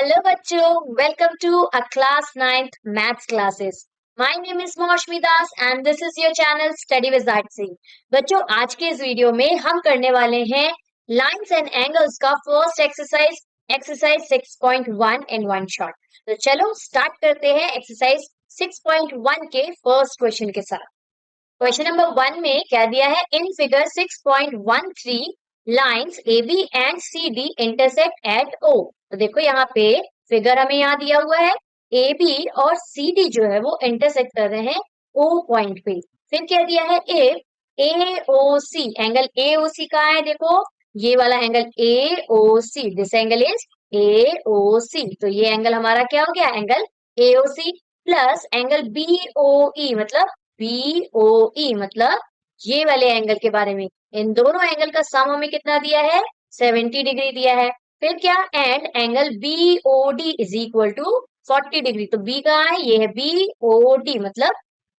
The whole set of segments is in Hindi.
हेलो बच्चों, welcome to a class 9th maths classes. My name is Moushumi Das and this is your channel study with C. बच्चों, आज के इस वीडियो में हम करने वाले हैं लाइंस एंड एंगल्स का first exercise, exercise 6.1 in one shot. तो चलो स्टार्ट करते हैं एक्सरसाइज 6.1 के फर्स्ट क्वेश्चन के साथ। क्वेश्चन नंबर 1 में क्या दिया है? In figure 6.13 lines A B and C D intersect at O. तो देखो यहाँ पे फिगर हमें यहाँ दिया हुआ है, ए बी और सी डी जो है वो इंटरसेक्ट कर रहे हैं ओ पॉइंट पे। फिर क्या दिया है? If A O C, angle A O सी कहाँ है? देखो ये वाला angle A O C, this angle is A O C. तो ये एंगल हमारा क्या हो गया? Angle A O C plus angle B O E, मतलब बीओई, मतलब ये वाले एंगल के बारे में। इन दोनों एंगल का सम हमें कितना दिया है? 70 डिग्री दिया है। फिर क्या? And angle BOD is equal to 40 degree. तो बी कहाँ है? ये है बीओडी, मतलब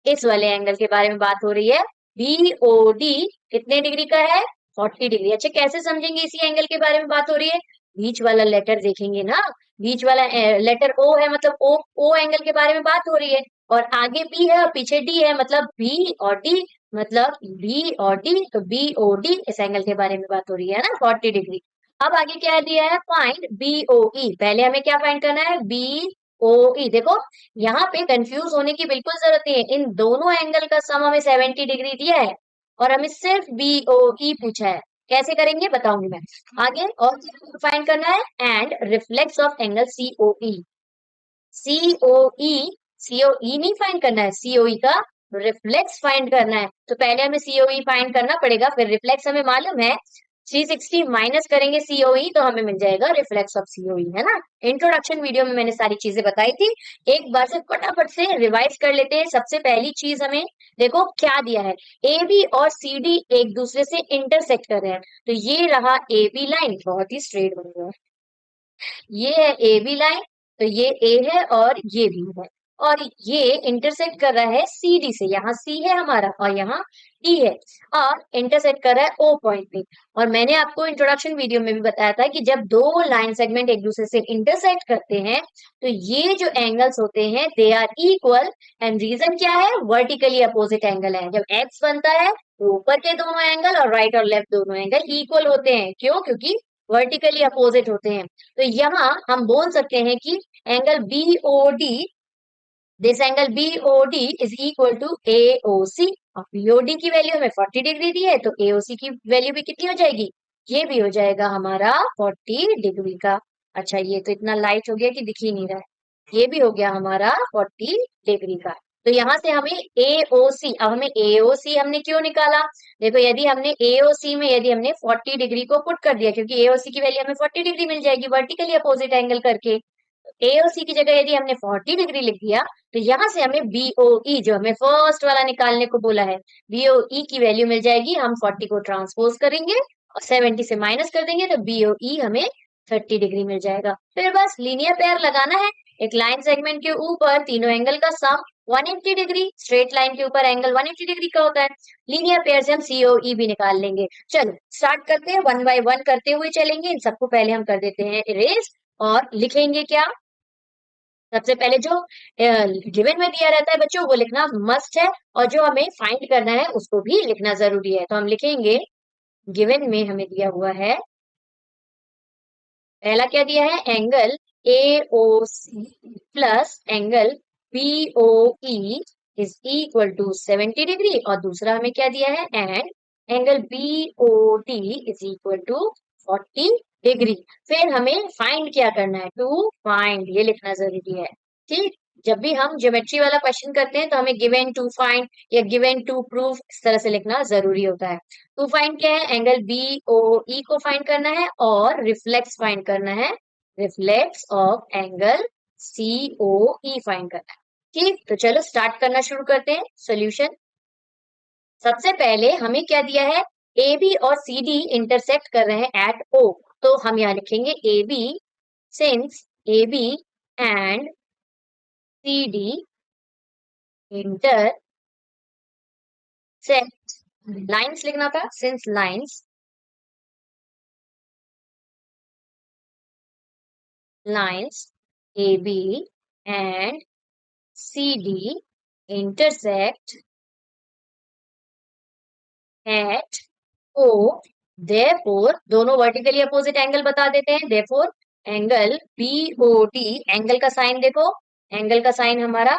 इस वाले एंगल के बारे में बात हो रही है। बीओडी कितने डिग्री का है? 40 डिग्री। अच्छा, कैसे समझेंगे इसी एंगल के बारे में बात हो रही है? बीच वाला लेटर देखेंगे ना, बीच वाला लेटर ओ है, मतलब ओ एंगल के बारे में बात हो रही है। और आगे बी है और पीछे डी है, मतलब बी और डी, मतलब बी और डी, तो बी ओ डी इस एंगल के बारे में बात हो रही है ना, 40 डिग्री। अब आगे क्या दिया है? फाइंड बी ओ ई। पहले हमें क्या फाइंड करना है? बी ओ ई। देखो यहाँ पे कंफ्यूज होने की बिल्कुल जरूरत नहीं है, इन दोनों एंगल का सम हमें 70 डिग्री दिया है और हमें सिर्फ बी ओ ई पूछा है। कैसे करेंगे बताऊंगी मैं आगे। और फाइंड करना है and reflex of angle C O E. COE, COE नहीं फाइंड करना है, सीओई का रिफ्लेक्स फाइंड करना है। तो पहले हमें सीओई फाइंड करना पड़ेगा, फिर रिफ्लेक्स हमें मालूम है। 360 माइनस करेंगे सीओई तो हमें मिल जाएगा रिफ्लेक्स ऑफ सीओई, है ना। इंट्रोडक्शन वीडियो में मैंने सारी चीजें बताई थी, एक बार से फटाफट से रिवाइज कर लेते हैं। सबसे पहली चीज हमें देखो क्या दिया है, ए बी और सी डी एक दूसरे से इंटरसेक्ट कर रहे हैं। तो ये रहा ए बी लाइन, बहुत ही स्ट्रेट बन रहा है। ये है ए बी लाइन, तो ये ए है और ये भी है, और ये इंटरसेक्ट कर रहा है सी डी से। यहाँ सी है हमारा और यहाँ डी है, और इंटरसेक्ट कर रहा है ओ पॉइंट पे। और मैंने आपको इंट्रोडक्शन वीडियो में भी बताया था कि जब दो लाइन सेगमेंट एक दूसरे से इंटरसेक्ट करते हैं तो ये जो एंगल्स होते हैं they are equal. And reason क्या है? वर्टिकली अपोजिट एंगल है। जब एक्स बनता है तो ऊपर के दोनों एंगल और राइट और लेफ्ट दोनों एंगल इक्वल होते हैं। क्यों? क्योंकि वर्टिकली अपोजिट होते हैं। तो यहाँ हम बोल सकते हैं कि angle BOD, this angle BOD is equal to AOC. और बीओडी की वैल्यू हमें 40 डिग्री दी है, तो एओसी की वैल्यू भी कितनी हो जाएगी? ये भी हो जाएगा हमारा 40 डिग्री का। अच्छा, ये तो इतना लाइट हो गया कि दिख ही नहीं रहा है। ये भी हो गया हमारा 40 डिग्री का। तो यहाँ से हमें एओसी, अब हमें एओसी हमने क्यों निकाला? देखो यदि हमने एओसी में यदि हमने 40 डिग्री को पुट कर दिया, क्योंकि एओसी की वैल्यू हमें 40 डिग्री मिल जाएगी वर्टिकली अपोजिट एंगल करके। एओसी की जगह यदि हमने 40 डिग्री लिख दिया तो यहाँ से हमें बीओई, जो हमें फर्स्ट वाला निकालने को बोला है, बीओई की वैल्यू मिल जाएगी। हम 40 को ट्रांसपोज करेंगे और 70 से माइनस कर देंगे तो बीओई हमें 30 डिग्री मिल जाएगा। फिर बस लीनियर पेयर लगाना है। एक लाइन सेगमेंट के ऊपर तीनों एंगल का सम 180 डिग्री, स्ट्रेट लाइन के ऊपर एंगल 180 डिग्री का होता है। लीनियर पेयर से हम सीओई भी निकाल लेंगे। चलो स्टार्ट करते हैं, वन बाय वन करते हुए चलेंगे। इन सबको पहले हम कर देते हैं इरेज और लिखेंगे क्या? सबसे पहले जो गिवन में दिया रहता है बच्चों वो लिखना मस्ट है, और जो हमें फाइंड करना है उसको भी लिखना जरूरी है। तो हम लिखेंगे, गिवन में हमें दिया हुआ है, पहला क्या दिया है? Angle A O C plus angle B O E is equal to 70 degree. और दूसरा हमें क्या दिया है? And angle B O D is equal to 40 degree. फिर हमें फाइंड क्या करना है? टू फाइंड, ये लिखना जरूरी है। ठीक, जब भी हम ज्योमेट्री वाला क्वेश्चन करते हैं तो हमें गिवन टू फाइंड या गिवन टू प्रूफ इस तरह से लिखना जरूरी होता है। टू फाइंड क्या है? एंगल बी ओ ई को फाइंड करना है और रिफ्लेक्स फाइंड करना है, reflex of angle C O E find करना है। ठीक, तो चलो स्टार्ट करना शुरू करते हैं सोल्यूशन। सबसे पहले हमें क्या दिया है? ए बी और सी डी इंटरसेक्ट कर रहे हैं एट ओ। तो हम यहाँ लिखेंगे A B, since A B and C D intersect, lines लिखना था, since lines AB and CD intersect at O, therefore दोनों वर्टिकली अपोजिट एंगल बता देते हैं, therefore एंगल BOD, एंगल का साइन देखो, एंगल का साइन हमारा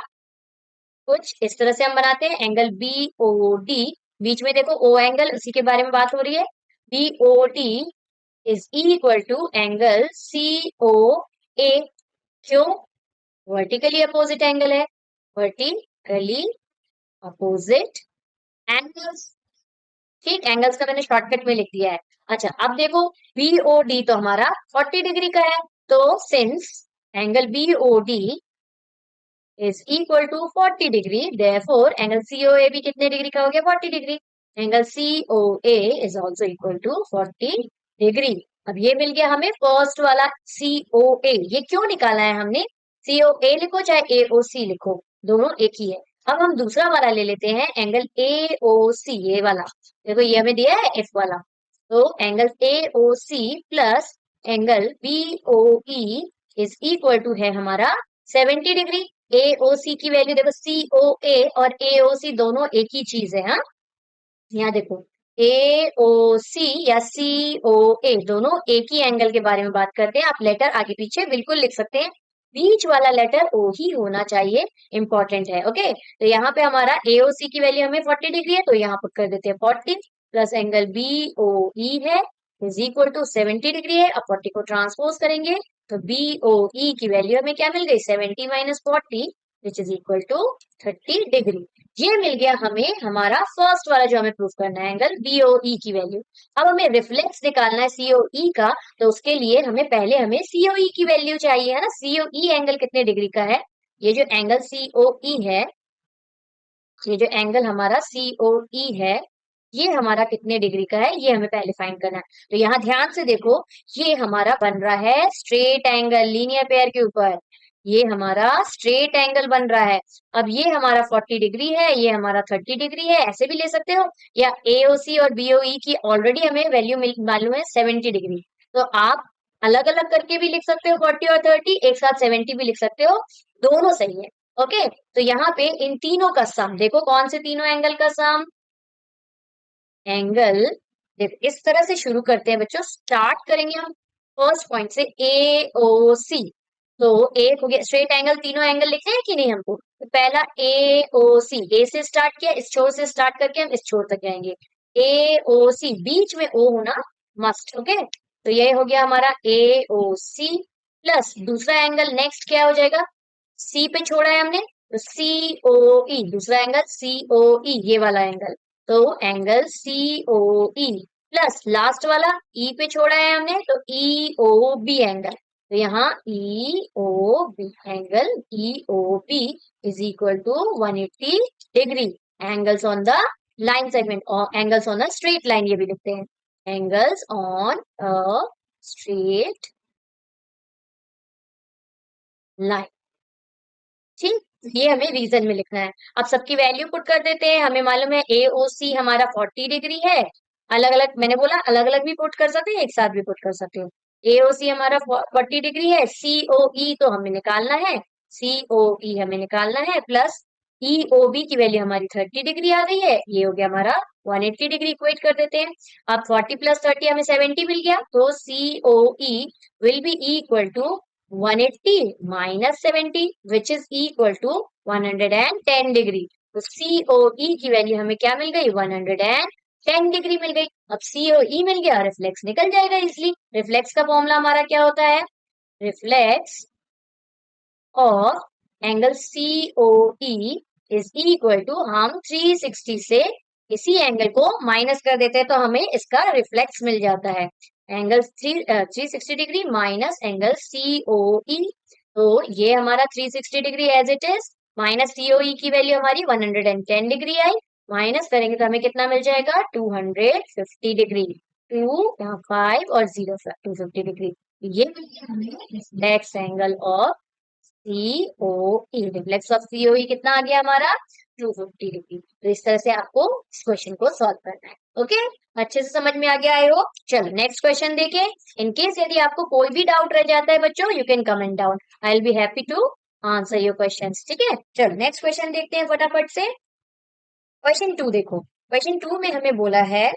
कुछ इस तरह से हम बनाते हैं, एंगल BOD, बीच में देखो O एंगल, उसी के बारे में बात हो रही है, BOD is equal to angle COA, क्यों? वर्टिकली अपोजिट एंगल है, वर्टिकली अपोजिट एंगल्स, ठीक, एंगल्स का मैंने शॉर्टकट में लिख दिया है। अच्छा, अब देखो बीओडी तो हमारा 40 डिग्री का है, तो since angle BOD is equal to 40 degree, therefore angle COA भी कितने डिग्री का हो गया? 40 degree. Angle COA is also equal to 40 degree. अब ये मिल गया हमें फर्स्ट वाला सीओए। ये क्यों निकाला है हमने? सीओए लिखो चाहे एओसी लिखो, दोनों एक ही है। अब हम दूसरा वाला ले लेते हैं, एंगल एओसी, ये वाला देखो, ये हमें दिया है एफ वाला, तो angle AOC plus angle BOE is equal to है हमारा 70 डिग्री। एओसी की वैल्यू देखो, सीओए और एओसी दोनों एक ही चीज है, हाँ, यहाँ देखो एओसी या सीओए दोनों एक ही एंगल के बारे में बात करते हैं। आप लेटर आगे पीछे बिल्कुल लिख सकते हैं, बीच वाला लेटर ओ ही होना चाहिए, इंपॉर्टेंट है। ओके, तो यहाँ पे हमारा एओसी की वैल्यू हमें 40 डिग्री है, तो यहाँ पर कर देते हैं 40 प्लस एंगल बीओई है इज इक्वल टू 70 डिग्री है। अब 40 को ट्रांसपोज करेंगे तो बीओई की वैल्यू हमें क्या मिल गई? 70 minus 40 which is equal to 30 degree. ये मिल गया हमें हमारा फर्स्ट वाला जो हमें प्रूफ करना है, एंगल बीओई की वैल्यू। अब हमें रिफ्लेक्स निकालना है सीओई का, तो उसके लिए हमें सीओई की वैल्यू चाहिए, है ना। सीओई एंगल कितने डिग्री का है? ये जो एंगल सीओई है, ये जो एंगल हमारा सीओई है, ये हमारा कितने डिग्री का है, ये हमें पहले फाइंड करना है। तो यहाँ ध्यान से देखो, ये हमारा बन रहा है स्ट्रेट एंगल लीनियर पेयर के ऊपर, ये हमारा स्ट्रेट एंगल बन रहा है। अब ये हमारा 40 डिग्री है, ये हमारा 30 डिग्री है, ऐसे भी ले सकते हो, या एओसी और बीओई की ऑलरेडी हमें वैल्यू मालूम है 70 डिग्री, तो आप अलग अलग करके भी लिख सकते हो, 40 और 30 एक साथ 70 भी लिख सकते हो, दोनों सही है। ओके, तो यहाँ पे इन तीनों का सम देखो, कौन से तीनों एंगल का सम? एंगल, देखो इस तरह से शुरू करते हैं बच्चों, स्टार्ट करेंगे हम फर्स्ट पॉइंट से, ए ओ सी। तो एक हो गया स्ट्रेट एंगल, तीनों एंगल लिखे हैं कि नहीं हमको? तो पहला ए ओ सी, ए से स्टार्ट किया, इस छोर से स्टार्ट करके हम इस छोर तक जाएंगे, ए ओ सी, बीच में ओ होना मस्ट। ओके, तो ये हो गया हमारा ए ओ सी प्लस दूसरा एंगल नेक्स्ट क्या हो जाएगा? सी पे छोड़ा है हमने, तो सी ओ ई, दूसरा एंगल सी ओ ई, ये वाला एंगल, तो angle C O E plus last वाला ई पे छोड़ा है हमने, तो ई ओ बी एंगल, तो यहाँ E O B angle E O B is equal to 180 degree. Angles on the line segment और angles on the straight line, ये भी लिखते हैं, angles on a straight line, ठीक। ये हमें रीजन में लिखना है। अब सबकी वैल्यू पुट कर देते हैं, हमें मालूम है ए ओ सी हमारा 40 डिग्री है, अलग अलग मैंने बोला अलग अलग भी पुट कर सकते हैं, एक साथ भी पुट कर सकते हो। ए ओ सी हमारा 40 डिग्री है, सी ओ ई तो हमें निकालना है, सी ओ ई हमें निकालना है, प्लस ई ओ बी की वैल्यू हमारी 30 डिग्री आ गई है, ये हो गया हमारा 180 डिग्री, इक्वेट कर देते हैं। अब 40 प्लस 30 हमें 70 मिल गया, तो C O E will be equal to 180 minus 70 which is equal to 110 degree. तो COE की वैल्यू हमें क्या मिल गई? 110 डिग्री मिल गई। अब COE मिल गया, रिफ्लेक्स निकल जाएगा इजली। रिफ्लेक्स का फॉर्मूला हमारा क्या होता है? Reflex of angle COE is equal to, हम 360 से इसी एंगल को माइनस कर देते हैं तो हमें इसका रिफ्लेक्स मिल जाता है, angle 360 degree minus angle COE। तो ये हमारा 360 degree as it is, minus COE की वैल्यू हमारी 110 डिग्री आई, माइनस करेंगे तो हमें कितना मिल जाएगा? 250 डिग्री, 2 यहाँ 5 और 0 250 डिग्री। ये मिल गया हमें reflex angle of COE. Reflex of COE कितना आ गया हमारा? 250 डिग्री। तो इस तरह से आपको इस क्वेश्चन को सॉल्व करना है। ओके, अच्छे से समझ में आ गया आई होप। चलो नेक्स्ट क्वेश्चन देखें। इन केस यदि आपको कोई भी डाउट रह जाता है बच्चों, you can comment down, I will be happy to answer your questions. ठीक है, चलो नेक्स्ट क्वेश्चन देखते हैं फटाफट से। क्वेश्चन 2 देखो, क्वेश्चन 2 में हमें बोला है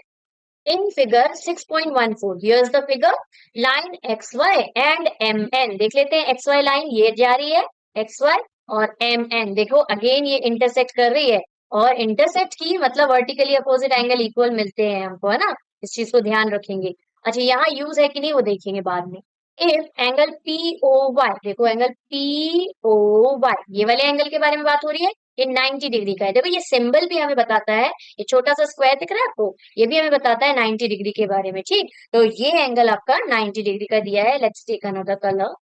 in figure 6.14 here's the figure line xy and mn। देख लेते हैं xy लाइन ये जा रही है xy, और mn देखो अगेन ये इंटरसेक्ट कर रही है, और इंटरसेक्ट की मतलब वर्टिकली अपोजिट एंगल इक्वल मिलते हैं हमको, है ना, इस चीज को ध्यान रखेंगे। अच्छा यहाँ यूज है कि नहीं वो देखेंगे बाद में। If angle P O Y, देखो एंगल पी ओ वाई ये वाले एंगल के बारे में बात हो रही है, ये 90 डिग्री का है। देखो ये सिंबल भी हमें बताता है, ये छोटा सा स्क्वायर दिख रहा है आपको, ये भी हमें बताता है 90 डिग्री के बारे में। ठीक, तो ये एंगल आपका 90 डिग्री का दिया है। Let's take another colour.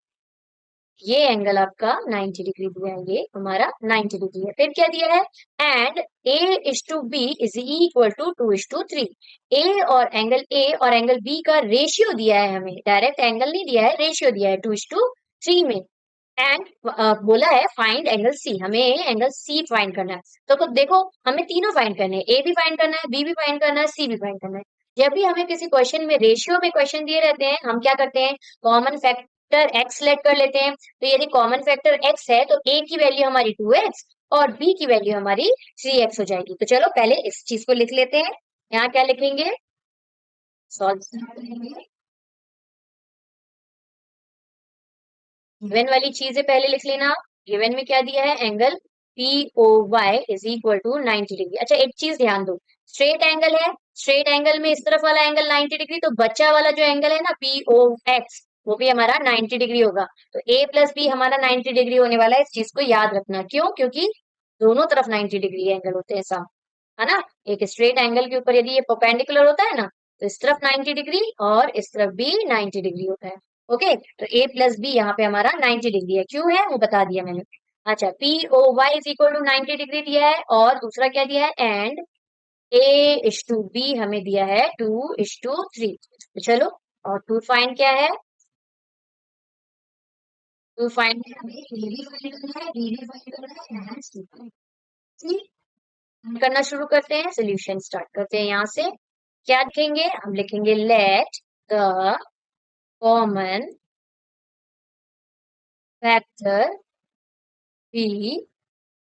ये एंगल आपका 90 डिग्री दिया है, ये हमारा 90 डिग्री है। फिर क्या दिया है, and A is to B is equal to 2:3। A और एंगल बी का रेशियो दिया है हमें, डायरेक्ट एंगल नहीं दिया है, रेशियो दिया है 2:3 में। एंड बोला है फाइंड एंगल सी, हमें एंगल सी फाइंड करना है। तो खुद देखो हमें तीनों फाइंड करने हैं, ए भी फाइंड करना है, बी भी फाइंड करना है, सी भी फाइंड करना है। जब भी हमें किसी क्वेश्चन में रेशियो में क्वेश्चन दिए रहते हैं, हम क्या करते हैं, कॉमन फैक्टर एक्स सेलेक्ट कर लेते हैं। तो यदि कॉमन फैक्टर एक्स है तो ए की वैल्यू हमारी 2x और बी की वैल्यू हमारी 3x हो जाएगी। तो चलो पहले इस चीज को लिख लेते हैं। यहाँ क्या लिखेंगे, सॉल्व गिवन वाली चीजें पहले लिख लेना। गिवन में क्या दिया है, angle P O Y is equal to 90 degree. अच्छा एक चीज ध्यान दो, स्ट्रेट एंगल है, स्ट्रेट एंगल में इस तरफ वाला एंगल 90 डिग्री, तो बच्चा वाला जो एंगल है ना पी ओ एक्स वो भी हमारा 90 डिग्री होगा। तो ए प्लस बी हमारा 90 डिग्री होने वाला है, इस चीज को याद रखना। क्यों, क्योंकि दोनों तरफ 90 डिग्री एंगल होते हैं सब, है ना। एक स्ट्रेट एंगल के ऊपर यदि ये परपेंडिकुलर होता है ना, तो इस तरफ 90 डिग्री और इस तरफ भी 90 डिग्री होता है। ओके, तो ए प्लस बी यहाँ पे हमारा 90 डिग्री है, क्यों है वो बता दिया मैंने। अच्छा P O Y is equal to 90 degree दिया है, और दूसरा क्या दिया है, and A is to B हमें दिया है 2:3। तो चलो, और टू फाइंड क्या है, टू फाइंड हमें ए भी फाइंड करना है, बी भी फाइंड करना है, एंड सी फाइंड। ठीक, करना शुरू करते हैं, सोल्यूशन स्टार्ट करते हैं। यहाँ से क्या लिखेंगे, हम लिखेंगे let the common factor be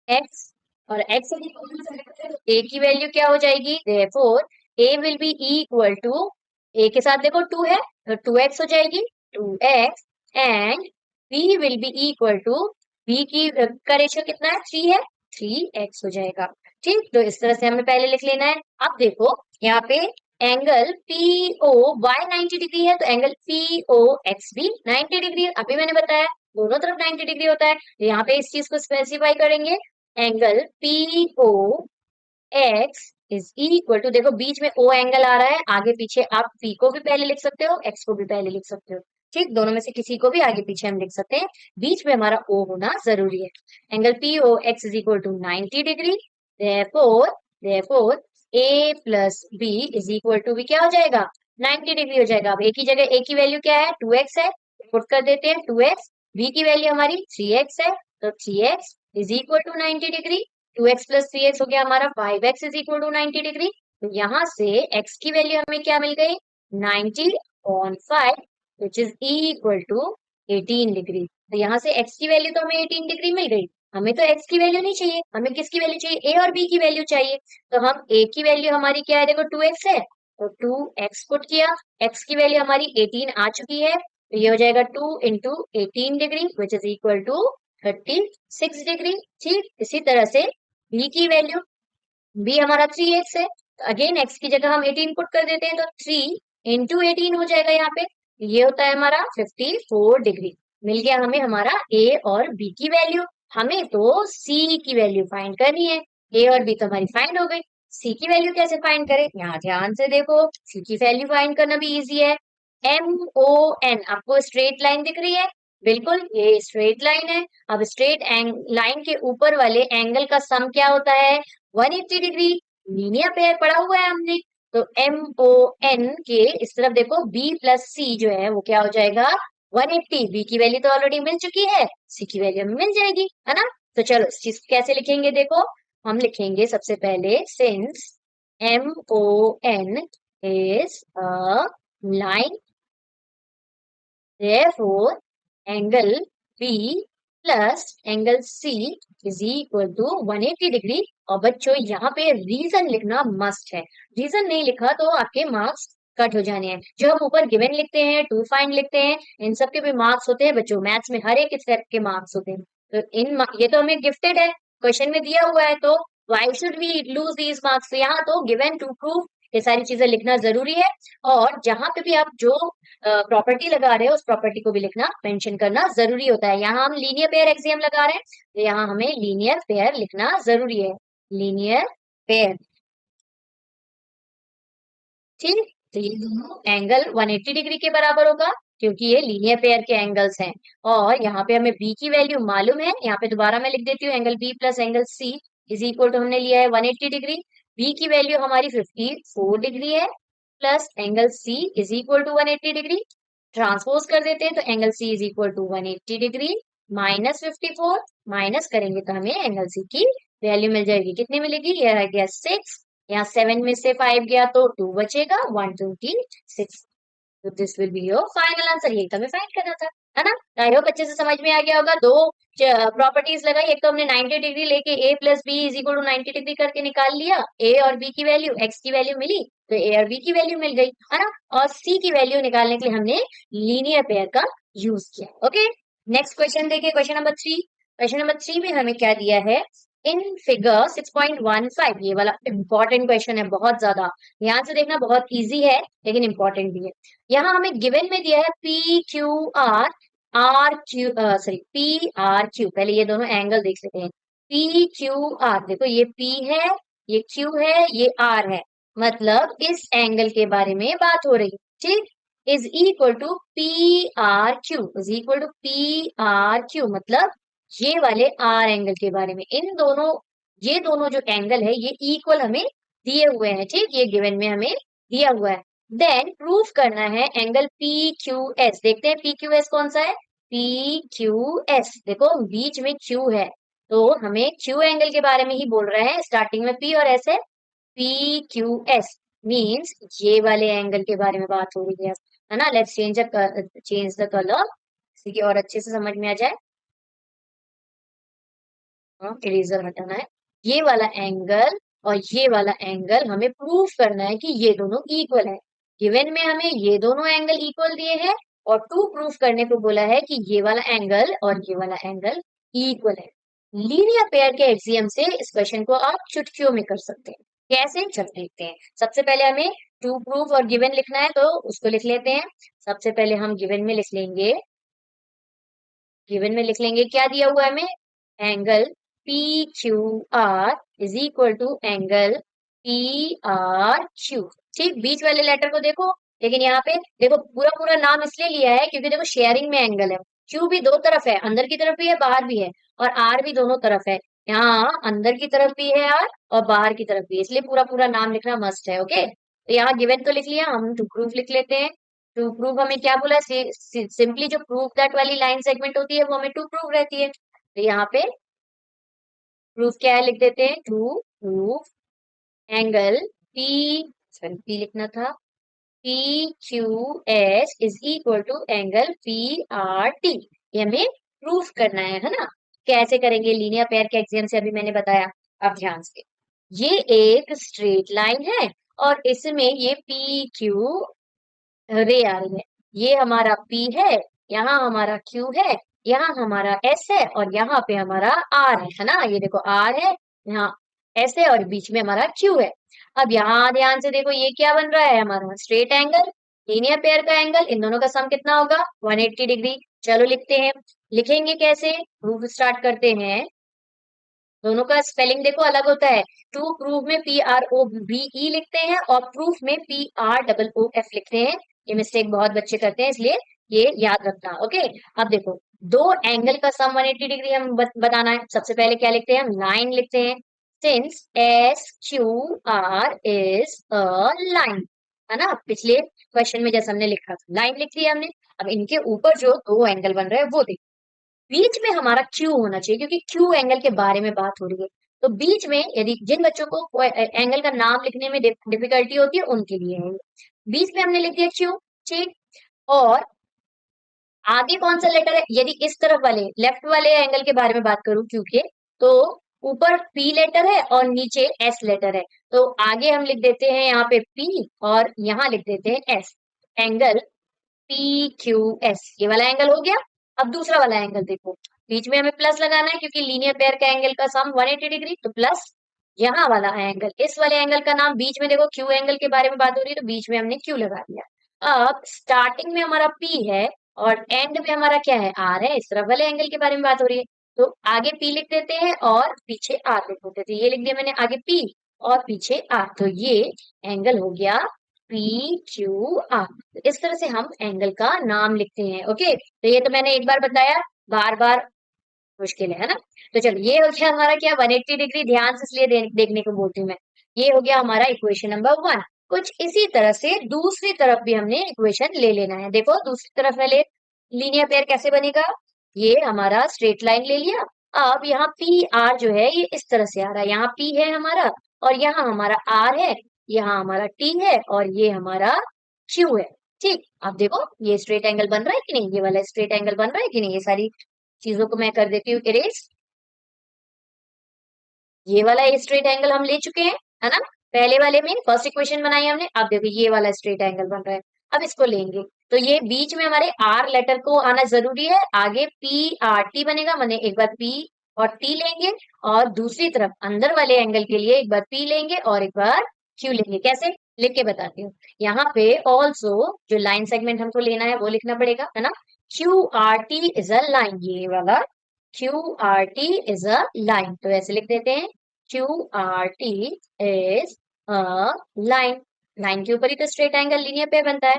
x, और एक्स यदि कॉमन फैक्टर है ए की वैल्यू क्या हो जाएगी, therefore a will be equal to, a के साथ देखो 2 है तो 2x हो जाएगी, 2x, and B will be equal to, B की का रेशियो कितना है, 3 है, 3x हो जाएगा। ठीक, तो इस तरह से हमें पहले लिख लेना है। अब देखो यहाँ पे angle P O Y 90 degree है, तो एंगल पी ओ एक्स भी 90 डिग्री है, अभी मैंने बताया दोनों तरफ 90 डिग्री होता है। तो यहाँ पे इस चीज को स्पेसिफाई करेंगे, angle P O X is equal to, देखो बीच में ओ एंगल आ रहा है, आगे पीछे आप पी को भी पहले लिख सकते हो, एक्स को भी पहले लिख सकते हो। ठीक, दोनों में से किसी को भी आगे पीछे हम लिख सकते हैं, बीच में हमारा ओ होना जरूरी है। Angle P O X is equal to 90 degree, therefore A plus B is equal to, भी क्या हो जाएगा, 90 डिग्री हो जाएगा। अब ए की जगह ए की वैल्यू क्या है, 2x है, पुट कर देते हैं 2x, बी की वैल्यू हमारी 3x है, तो 3x is equal to 90 degree, 2x plus 3x हो गया हमारा 5x is equal to 90 degree. तो यहाँ से x की वैल्यू हमें क्या मिल गई, 90/5 which is equal to 18 degree. तो यहाँ से x की वैल्यू तो हमें 18 डिग्री मिल गई। हमें तो x की वैल्यू नहीं चाहिए, हमें किसकी वैल्यू चाहिए, a और b की वैल्यू चाहिए। तो हम a की वैल्यू हमारी क्या है, देखो 2x है, तो 2x पुट किया, x की वैल्यू हमारी 18 आ चुकी है, तो ये हो जाएगा 2 into 18 degree which is equal to 36 degree. ठीक, इसी तरह से b की वैल्यू, b हमारा 3x है, तो अगेन x की जगह हम 18 पुट कर देते हैं, तो 3 इंटू 18 हो जाएगा यहाँ पे, ये होता है हमारा 54 डिग्री। मिल गया हमें हमारा a और b की वैल्यू। हमें तो c की वैल्यू फाइंड करनी है, a और b तो हमारी फाइंड हो गई, c की वैल्यू कैसे फाइंड करें, यहाँ ध्यान से देखो, c की वैल्यू फाइंड करना भी इजी है। एम ओ एन, आपको स्ट्रेट लाइन दिख रही है, बिल्कुल ये स्ट्रेट लाइन है। अब स्ट्रेट लाइन के ऊपर वाले एंगल का सम क्या होता है, 180 डिग्री, लीनियर पेयर पढ़ा हुआ है हमने। तो एम ओ एन के इस तरफ देखो बी प्लस सी जो है वो क्या हो जाएगा, 180, बी की वैल्यू तो ऑलरेडी मिल चुकी है, सी की वैल्यू हमें मिल जाएगी, है ना। तो चलो इस चीज को कैसे लिखेंगे देखो, हम लिखेंगे सबसे पहले since MON is a line, therefore angle B plus angle C is equal to 180 degree. और बच्चों यहाँ पे रीजन लिखना मस्ट है, रीजन नहीं लिखा तो आपके मार्क्स कट हो जाने हैं। जो हम ऊपर गिवन लिखते हैं, टू फाइंड लिखते हैं, इन सब के भी मार्क्स होते हैं बच्चों, मैथ्स में हर एक स्टेप के मार्क्स होते हैं। तो ये तो हमें गिफ्टेड है, क्वेश्चन में दिया हुआ है, तो why should we lose these marks. तो यहाँ तो गिवन टू प्रूव ये सारी चीजें लिखना जरूरी है। और जहां पे भी आप जो प्रॉपर्टी लगा रहे हो उस प्रॉपर्टी को भी लिखना, मेंशन करना जरूरी होता है। यहाँ हम लीनियर पेयर एक्सियम लगा रहे हैं, तो यहाँ हमें लीनियर पेयर लिखना जरूरी है, लीनियर पेयर। ठीक, तो ये दोनों एंगल 180 डिग्री के बराबर होगा क्योंकि ये लीनियर पेयर के एंगल्स हैं। और यहाँ पे हमें बी की वैल्यू मालूम है, यहाँ पे दोबारा मैं लिख देती हूँ, angle B plus angle C is equal to हमने लिया है 180 डिग्री। बी की वैल्यू हमारी 54 डिग्री है, plus angle C is equal to 180 degree. Transpose कर देते हैं तो angle C is equal to 180 degree minus 54, minus करेंगे तो हमें एंगल सी की वैल्यू मिल जाएगी। कितने मिलेगी, ये आ गया 6, यहाँ 7 में से 5 गया तो 2 बचेगा, 126। तो this will be your final answer. यही तो हमें फाइंड करना था, है ना। आई होप अच्छे से समझ में आ गया होगा। दो प्रॉपर्टीज लगाई, एक तो हमने 90 डिग्री लेके a plus B is equal to 90 degree करके निकाल लिया, ए और बी की वैल्यू, एक्स की वैल्यू मिली तो ए और बी की वैल्यू मिल गई, है ना। और सी की वैल्यू निकालने के लिए हमने लीनियर पेयर का यूज किया। ओके, नेक्स्ट क्वेश्चन देखिए, क्वेश्चन नंबर 3। क्वेश्चन नंबर 3 में हमें क्या दिया है, इन फिगर 6.15, ये वाला इंपॉर्टेंट क्वेश्चन है बहुत ज्यादा, ध्यान से देखना, बहुत इजी है लेकिन इंपॉर्टेंट भी है। यहाँ हमें गिवन में दिया है P Q R, R Q sorry P R Q. पहले ये दोनों एंगल देख लेते हैं, पी क्यू आर, देखो ये पी है, ये क्यू है, ये आर है, मतलब इस एंगल के बारे में बात हो रही है। ठीक, is equal to P R Q, is equal to P R Q, मतलब ये वाले आर एंगल के बारे में। इन दोनों, ये दोनों जो एंगल है ये इक्वल हमें दिए हुए हैं। ठीक, ये गिवन में हमें दिया हुआ है। देन प्रूफ करना है एंगल पी क्यू एस। देखते हैं पी क्यू एस कौन सा है, पी क्यू एस, देखो बीच में क्यू है, तो हमें क्यू एंगल के बारे में ही बोल रहे हैं। स्टार्टिंग में पी और एस है, पी क्यू एस मीन्स ये वाले एंगल के बारे में बात हो रही है ना। लेट्स चेंज द कलर, कि और अच्छे से समझ में आ जाए। इरेजर हटाना है। ये वाला एंगल और ये वाला एंगल हमें प्रूफ करना है कि ये दोनों इक्वल है। गिवन में हमें ये दोनों एंगल इक्वल दिए हैं और टू प्रूफ करने को बोला है कि ये वाला एंगल और ये वाला एंगल इक्वल है। लीनियर पेयर के एक्सियम से इस क्वेश्चन को आप चुटकियों में कर सकते हैं। कैसे, चल देखते हैं। सबसे पहले हमें टू प्रूफ और गिवन लिखना है, तो उसको लिख लेते हैं। सबसे पहले हम गिवन में लिख लेंगे, गिवन में लिख लेंगे क्या दिया हुआ है हमें, angle P Q R is equal to angle P R Q. ठीक, बीच वाले लेटर को देखो, लेकिन यहाँ पे देखो पूरा पूरा नाम इसलिए लिया है क्योंकि देखो शेयरिंग में एंगल है। क्यू भी दो तरफ है, अंदर की तरफ भी है, बाहर भी है, और आर भी दोनों तरफ है। यहाँ अंदर की तरफ भी है आर और बाहर की तरफ भी है, इसलिए पूरा पूरा नाम लिखना मस्ट है। ओके, तो यहाँ गिवन तो लिख लिया, हम टू प्रूफ लिख लेते हैं। टू प्रूफ हमें क्या बोला, सिंपली जो प्रूफ दैट वाली लाइन सेगमेंट होती है वो हमें टू प्रूफ रहती है। तो यहाँ पे प्रूफ क्या है लिख देते हैं, to proof angle P, sorry P लिखना था, P Q S is equal to angle P R T. ये हमें प्रूफ करना है ना। कैसे करेंगे, लीनियर पेयर के एक्सियम से अभी मैंने बताया। अब ध्यान से, ये एक स्ट्रेट लाइन है और इसमें ये पी क्यू रे आ रही है। ये हमारा P है, यहाँ हमारा Q है, यहाँ हमारा S है और यहाँ पे हमारा R है ना। ये देखो R है, यहाँ S है और बीच में हमारा Q है। अब यहाँ ध्यान से देखो, ये क्या बन रहा है, हमारा स्ट्रेट एंगल, लीनियर पेयर का एंगल, इन दोनों का सम कितना होगा, 180 डिग्री। चलो लिखते हैं, लिखेंगे कैसे, प्रूफ स्टार्ट करते हैं। दोनों का स्पेलिंग देखो अलग होता है, टू प्रूफ में PROVE लिखते हैं और प्रूफ में PROOF लिखते हैं। ये मिस्टेक बहुत बच्चे करते हैं, इसलिए ये याद रखना। ओके, अब देखो दो एंगल का सम 180 डिग्री हम बताना है। सबसे पहले क्या लिखते हैं, हम लाइन लिखते हैं। Since SQR is a line, है ना, पिछले क्वेश्चन में जैसे हमने लिखा था, लाइन लिख लिया हमने। अब इनके ऊपर जो दो एंगल बन रहे हैं वो देखो, बीच में हमारा क्यू होना चाहिए क्योंकि क्यू एंगल के बारे में बात हो रही है। तो बीच में यदि जिन बच्चों को एंगल का नाम लिखने में डिफिकल्टी होती है उनके लिए है। बीच में हमने लिख दिया क्यू, ठीक। और आगे कौन सा लेटर है, यदि इस तरफ वाले लेफ्ट वाले एंगल के बारे में बात करूं क्यू के, तो ऊपर पी लेटर है और नीचे एस लेटर है। तो आगे हम लिख देते हैं यहाँ पे पी और यहाँ लिख देते हैं S. Angle P Q S, ये वाला एंगल हो गया। अब दूसरा वाला एंगल देखो, बीच में हमें प्लस लगाना है क्योंकि लीनियर पेयर का एंगल का सम 180 डिग्री, तो प्लस यहाँ वाला एंगल, इस वाले एंगल का नाम बीच में देखो क्यू एंगल के बारे में बात हो रही है तो बीच में हमने क्यू लगा दिया। अब स्टार्टिंग में हमारा पी है और एंड में हमारा क्या है, आर है। इस तरफ वाले एंगल के बारे में बात हो रही है तो आगे पी लिख देते हैं और पीछे आर लिख देते हैं। तो ये लिख दिया मैंने, आगे पी और पीछे आर, तो ये एंगल हो गया पी क्यू आर। इस तरह से हम एंगल का नाम लिखते हैं। ओके, तो ये तो मैंने एक बार बताया, बार बार मुश्किल है ना। तो चलो, ये हो गया हमारा क्या, 180 डिग्री। ध्यान से इसलिए देखने को बोलती हूँ मैं। ये हो गया हमारा इक्वेशन नंबर 1। कुछ इसी तरह से दूसरी तरफ भी हमने इक्वेशन ले लेना है। देखो दूसरी तरफ वाले लीनियर पेयर कैसे बनेगा, ये हमारा स्ट्रेट लाइन ले लिया। अब यहाँ पी आर जो है ये इस तरह से आ रहा है, यहाँ पी है हमारा और यहाँ हमारा आर है, यहाँ हमारा टी है और ये हमारा क्यू है। ठीक, अब देखो ये स्ट्रेट एंगल बन रहा है कि नहीं, ये वाला स्ट्रेट एंगल बन रहा है कि नहीं। ये सारी चीजों को मैं कर देती हूँ इरेज। ये वाला स्ट्रेट एंगल हम ले चुके हैं, है ना। पहले वाले में फर्स्ट इक्वेशन बनाई हमने, अब देखो ये वाला स्ट्रेट एंगल बन रहा है। अब इसको लेंगे तो ये बीच में हमारे आर लेटर को आना जरूरी है। आगे पी आर टी बनेगा, मैंने एक बार पी और टी लेंगे और दूसरी तरफ अंदर वाले एंगल के लिए एक बार पी लेंगे और एक बार क्यू लेंगे। कैसे लिख के बताती हूँ। यहाँ पे ऑल्सो जो लाइन सेगमेंट हमको लेना है वो लिखना पड़ेगा, है ना। Q R T is a line, ये वाला Q R T is a line, तो ऐसे लिख देते हैं Q R T is a line. Line के ऊपर ही तो स्ट्रेट एंगल लीनियर पेयर बनता है।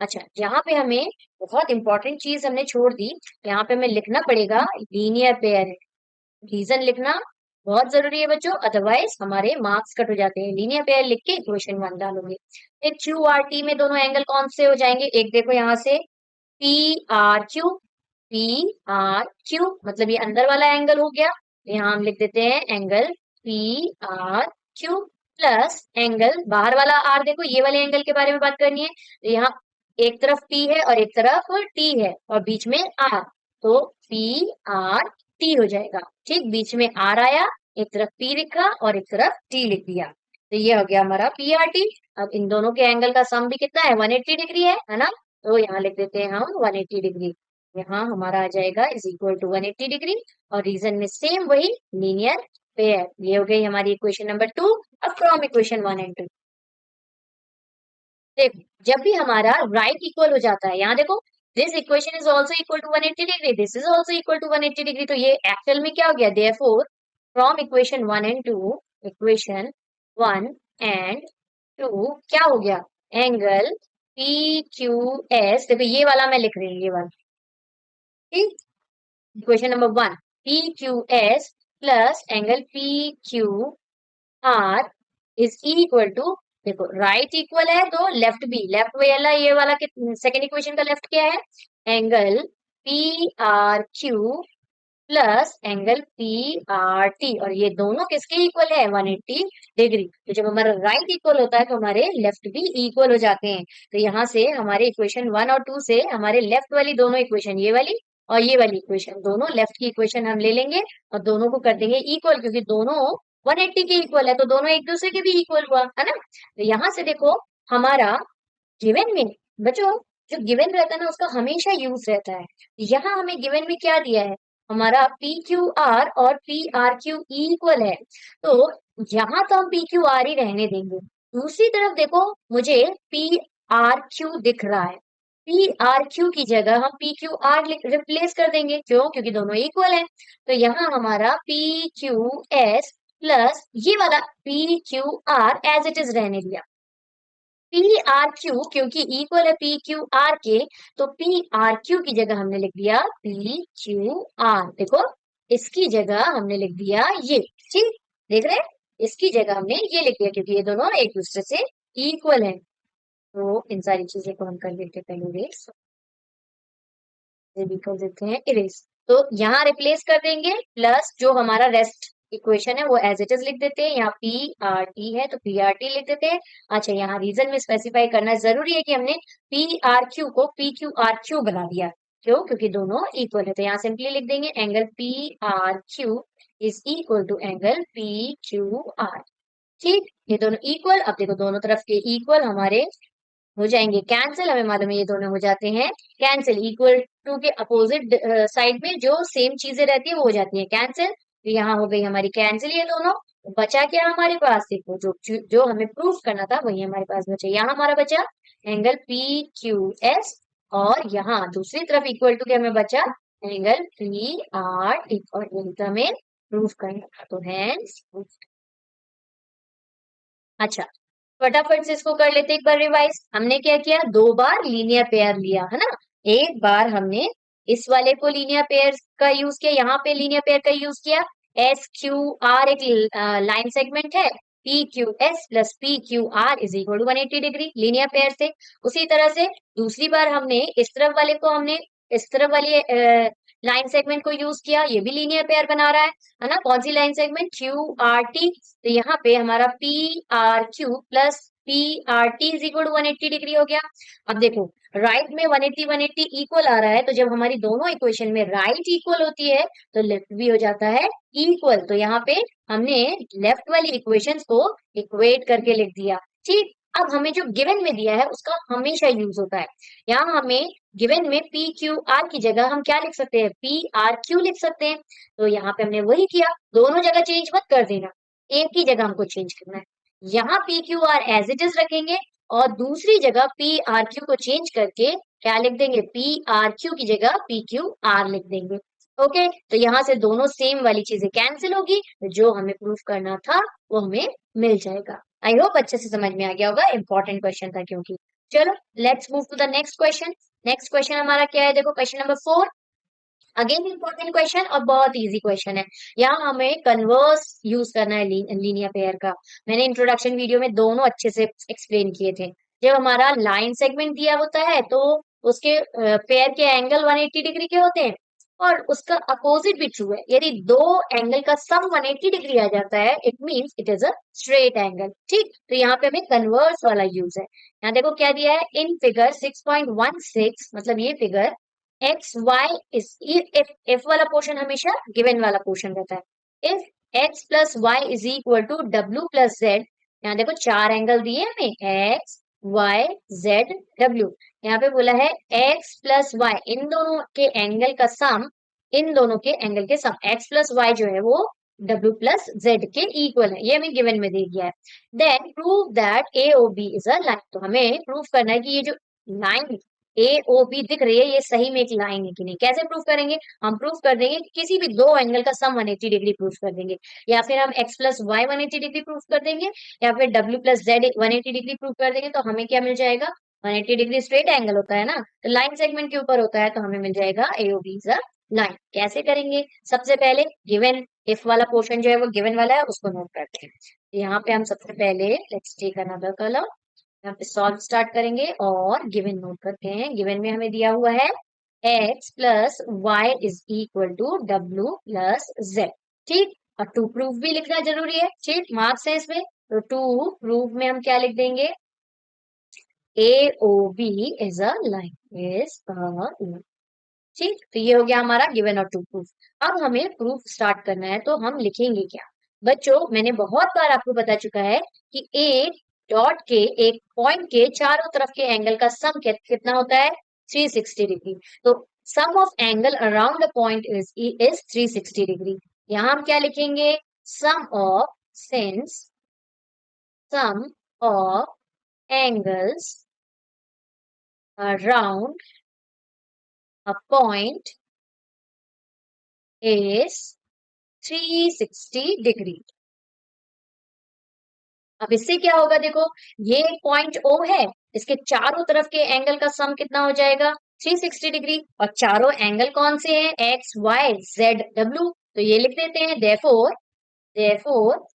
अच्छा, यहाँ पे हमें बहुत इंपॉर्टेंट चीज हमने छोड़ दी, यहाँ पे हमें लिखना पड़ेगा लीनियर पेयर है। रीजन लिखना बहुत जरूरी है बच्चों, अदरवाइज हमारे मार्क्स कट हो जाते हैं। लीनियर पेयर लिख के इक्वेशन 1 डालोगे। एक क्यू आर टी में दोनों एंगल कौन से हो जाएंगे, एक देखो यहाँ से P R Q, P R Q मतलब ये अंदर वाला एंगल हो गया। तो यहाँ हम लिख देते हैं angle P R Q plus angle बाहर वाला आर, देखो ये वाले एंगल के बारे में बात करनी है। तो यहाँ एक तरफ पी है और एक तरफ टी है और बीच में आर, तो पी आर टी हो जाएगा। ठीक, बीच में आर आया, एक तरफ पी लिखा और एक तरफ टी लिख दिया, तो ये हो गया हमारा पी आर टी। अब इन दोनों के एंगल का सम भी कितना है, 180 डिग्री है ना। तो यहाँ लिख देते हैं हम 180 डिग्री। यहाँ हमारा आ जाएगा इज इक्वल टू 180 डिग्री और रीजन में सेम वही लीनियर पेयर। ये हो गई हमारी इक्वेशन नंबर 2। अब फ्रॉम इक्वेशन 1 एंड 2 देखो, जब भी हमारा राइट इक्वल हो जाता है, यहाँ देखो this equation is also equal to 180 degree, this is also equal to 180 degree, तो ये एक्चुअल में क्या हो गया, therefore from equation 1 and 2, equation 1 and 2 क्या हो गया, एंगल पी क्यू एस, देखो ये वाला मैं लिख रही हूँ, ये वाला। ठीक, equation number 1 P Q S plus angle P Q R is equal to, देखो राइट इक्वल है तो लेफ्ट भी, लेफ्ट वाला ये वाला सेकेंड इक्वेशन का लेफ्ट क्या है, angle P R Q plus angle P R T, और ये दोनों किसके इक्वल है, 180 डिग्री। तो जब हमारा राइट इक्वल होता है तो हमारे लेफ्ट भी इक्वल हो जाते हैं। तो यहाँ से हमारे इक्वेशन 1 और 2 से हमारे लेफ्ट वाली दोनों इक्वेशन, ये वाली और ये वाली इक्वेशन, दोनों लेफ्ट की इक्वेशन हम ले लेंगे और दोनों को कर देंगे इक्वल, क्योंकि दोनों 180 के इक्वल है तो दोनों एक दूसरे के भी इक्वल हुआ, है ना। तो यहाँ से देखो हमारा गिवन में बच्चों, जो गिवन रहता है ना उसका हमेशा यूज रहता है। यहाँ हमें गिवन में क्या दिया है, हमारा पी क्यू आर और पी आर क्यू इक्वल है, तो यहाँ तो हम पी क्यू आर ही रहने देंगे। दूसरी तरफ देखो मुझे पी आर क्यू दिख रहा है, पी आर क्यू की जगह हम पी क्यू आर रिप्लेस कर देंगे, क्यों, क्योंकि दोनों इक्वल हैं। तो यहाँ हमारा पी क्यू एस प्लस ये वाला P Q R as it is रहने दिया। पी आर क्यू क्योंकि इक्वल है पी क्यू आर के, तो पी आर क्यू की जगह हमने लिख दिया पी क्यू आर, देखो इसकी जगह हमने लिख दिया ये। ठीक, देख रहे हैं, इसकी जगह हमने ये लिख दिया क्योंकि ये दोनों एक दूसरे से इक्वल है। तो इन सारी चीजें को हम कर लेते हैं पहले इरेज, ये भी कर देते हैं इरेज। तो यहाँ रिप्लेस कर देंगे प्लस जो हमारा रेस्ट इक्वेशन है वो एज इट इज लिख देते हैं। यहाँ पी आर टी है तो पी आर टी लिख देते हैं। अच्छा, यहाँ रीजन में स्पेसिफाई करना जरूरी है कि हमने पी आर क्यू को पी क्यू आर क्यू बना दिया। क्यों? क्योंकि दोनों इक्वल है। तो यहाँ सिंपली लिख देंगे angle P R Q is equal to angle P Q R. ठीक, ये दोनों इक्वल। अब देखो दोनों तरफ के इक्वल हमारे हो जाएंगे कैंसिल। हमें मालूम है ये दोनों हो जाते हैं कैंसिल। इक्वल टू के अपोजिट साइड में जो सेम चीजें रहती है वो हो जाती है कैंसिल। तो यहाँ हो गई हमारी कैंसिल ये दोनों। बचा क्या हमारे पास? देखो जो जो हमें प्रूफ करना था वही हमारे पास बचा। यहाँ हमारा बचा एंगल पी क्यू एस, और यहाँ दूसरी तरफ इक्वल टू के हमें बचा एंगल पी आर टी, और यही तो हमें प्रूफ करना था। तो है अच्छा, फटाफट से इसको कर लेते एक बार रिवाइज। हमने क्या किया? दो बार लीनियर पेयर लिया है ना। एक बार हमने इस वाले को लीनियर पेयर का यूज किया, यहाँ पे लीनियर पेयर का यूज किया। एस क्यू आर एक लाइन सेगमेंट है, P Q S plus P Q R is equal to 180 degree linear pair से। उसी तरह से दूसरी बार हमने इस तरफ वाले को हमने इस तरफ वाली लाइन सेगमेंट को यूज किया, ये भी लीनियर पेयर बना रहा है ना। कौन सी line segment? Q R T. तो यहाँ पे हमारा P R Q plus P R T is equal to 180 degree हो गया। अब देखो राइट में 180 इक्वल आ रहा है, तो जब हमारी दोनों इक्वेशन में राइट इक्वल होती है तो लेफ्ट भी हो जाता है इक्वल। तो यहाँ पे हमने लेफ्ट वाली इक्वेशंस को इक्वेट करके लिख दिया। ठीक, अब हमें जो गिवन में दिया है उसका हमेशा यूज होता है। यहाँ हमें गिवन में पी क्यू आर की जगह हम क्या लिख सकते हैं? पी आर क्यू लिख सकते हैं। तो यहाँ पे हमने वही किया, दोनों जगह चेंज मत कर देना, एक ही जगह हमको चेंज करना है। यहाँ P Q R as it is रखेंगे, और दूसरी जगह पी आर क्यू को चेंज करके क्या लिख देंगे? पी आर क्यू की जगह पी क्यू आर लिख देंगे। ओके, तो यहाँ से दोनों सेम वाली चीजें कैंसिल होगी, तो जो हमें प्रूफ करना था वो हमें मिल जाएगा। आई होप अच्छे से समझ में आ गया होगा, इंपॉर्टेंट क्वेश्चन था क्योंकि। चलो let's move to the next question. Next question हमारा क्या है? देखो question number 4। Again important question और बहुत इजी क्वेश्चन है। यहाँ हमें कन्वर्स यूज करना है लीनियर पेयर का। मैंने इंट्रोडक्शन वीडियो में दोनों अच्छे से एक्सप्लेन किए थे। जब हमारा लाइन सेगमेंट दिया होता है तो उसके पेयर के एंगल 180 डिग्री के होते हैं, और उसका अपोजिट भी ट्रू है। यदि दो एंगल का सम 180 डिग्री आ जाता है, it means it is a straight angle. ठीक, तो यहाँ पे हमें कन्वर्स वाला यूज है। यहाँ देखो क्या दिया है इन फिगर 6.16, मतलब ये figure X Y is, if वाला पोर्शन हमेशा गिवन वाला पोर्शन रहता है। If X plus Y is equal to W plus Z, यहाँ देखो चार एंगल दिए हमें, एक्स वाई जेड डब्ल्यू। यहाँ पे बोला है एक्स प्लस वाई, इन दोनों के एंगल का सम, इन दोनों के एंगल के सम एक्स प्लस वाई जो है वो डब्ल्यू प्लस जेड के इक्वल है। ये हमें गिवन में दे दिया है। Then prove that A O B is a line. तो हमें प्रूफ करना है कि ये जो लाइन ए ओ बी दिख रही है ये सही में एक लाइन है कि नहीं। कैसे प्रूफ करेंगे? हम प्रूफ कर देंगे कि किसी भी दो एंगल का सम 180 डिग्री प्रूफ कर देंगे, या फिर हम X plus Y 180 degree proof कर देंगे, या फिर W plus Z 180 degree proof कर देंगे। तो हमें क्या मिल जाएगा? 180 डिग्री स्ट्रेट एंगल होता है ना, तो लाइन सेगमेंट के ऊपर होता है, तो हमें मिल जाएगा एओबी इज अ लाइन। कैसे करेंगे? सबसे पहले गिवन इफ वाला पोर्शन जो है वो गिवन वाला है उसको नोट करते हैं। यहाँ पे हम सबसे पहले लेट्स टेक अनदर कलर, यहाँ पे सॉल्व स्टार्ट करेंगे और गिवन नोट करते हैं। गिवन में हमें दिया हुआ है x plus Y is equal to W plus Z. ठीक, और टू प्रूफ भी लिखना जरूरी है। ठीक, मार्क्स है इसमें, तो टू प्रूफ में हम क्या लिख देंगे? A O B is a line, is a line. ठीक, तो ये हो गया हमारा गिवन और टू प्रूफ। अब हमें प्रूफ स्टार्ट करना है, तो हम लिखेंगे क्या? बच्चों मैंने बहुत बार आपको बता चुका है कि एक डॉट के, एक पॉइंट के चारों तरफ के एंगल का सम कितना होता है? 360 डिग्री। तो sum of angle around the point is 360 degree. यहाँ हम क्या लिखेंगे? Sum of, since sum of angles around a point is 360 degree. अब इससे क्या होगा? देखो ये एक पॉइंट O है, इसके चारों तरफ के एंगल का सम कितना हो जाएगा? 360 डिग्री। और चारों एंगल कौन से हैं? X Y Z W. तो ये लिख देते हैं therefore, therefore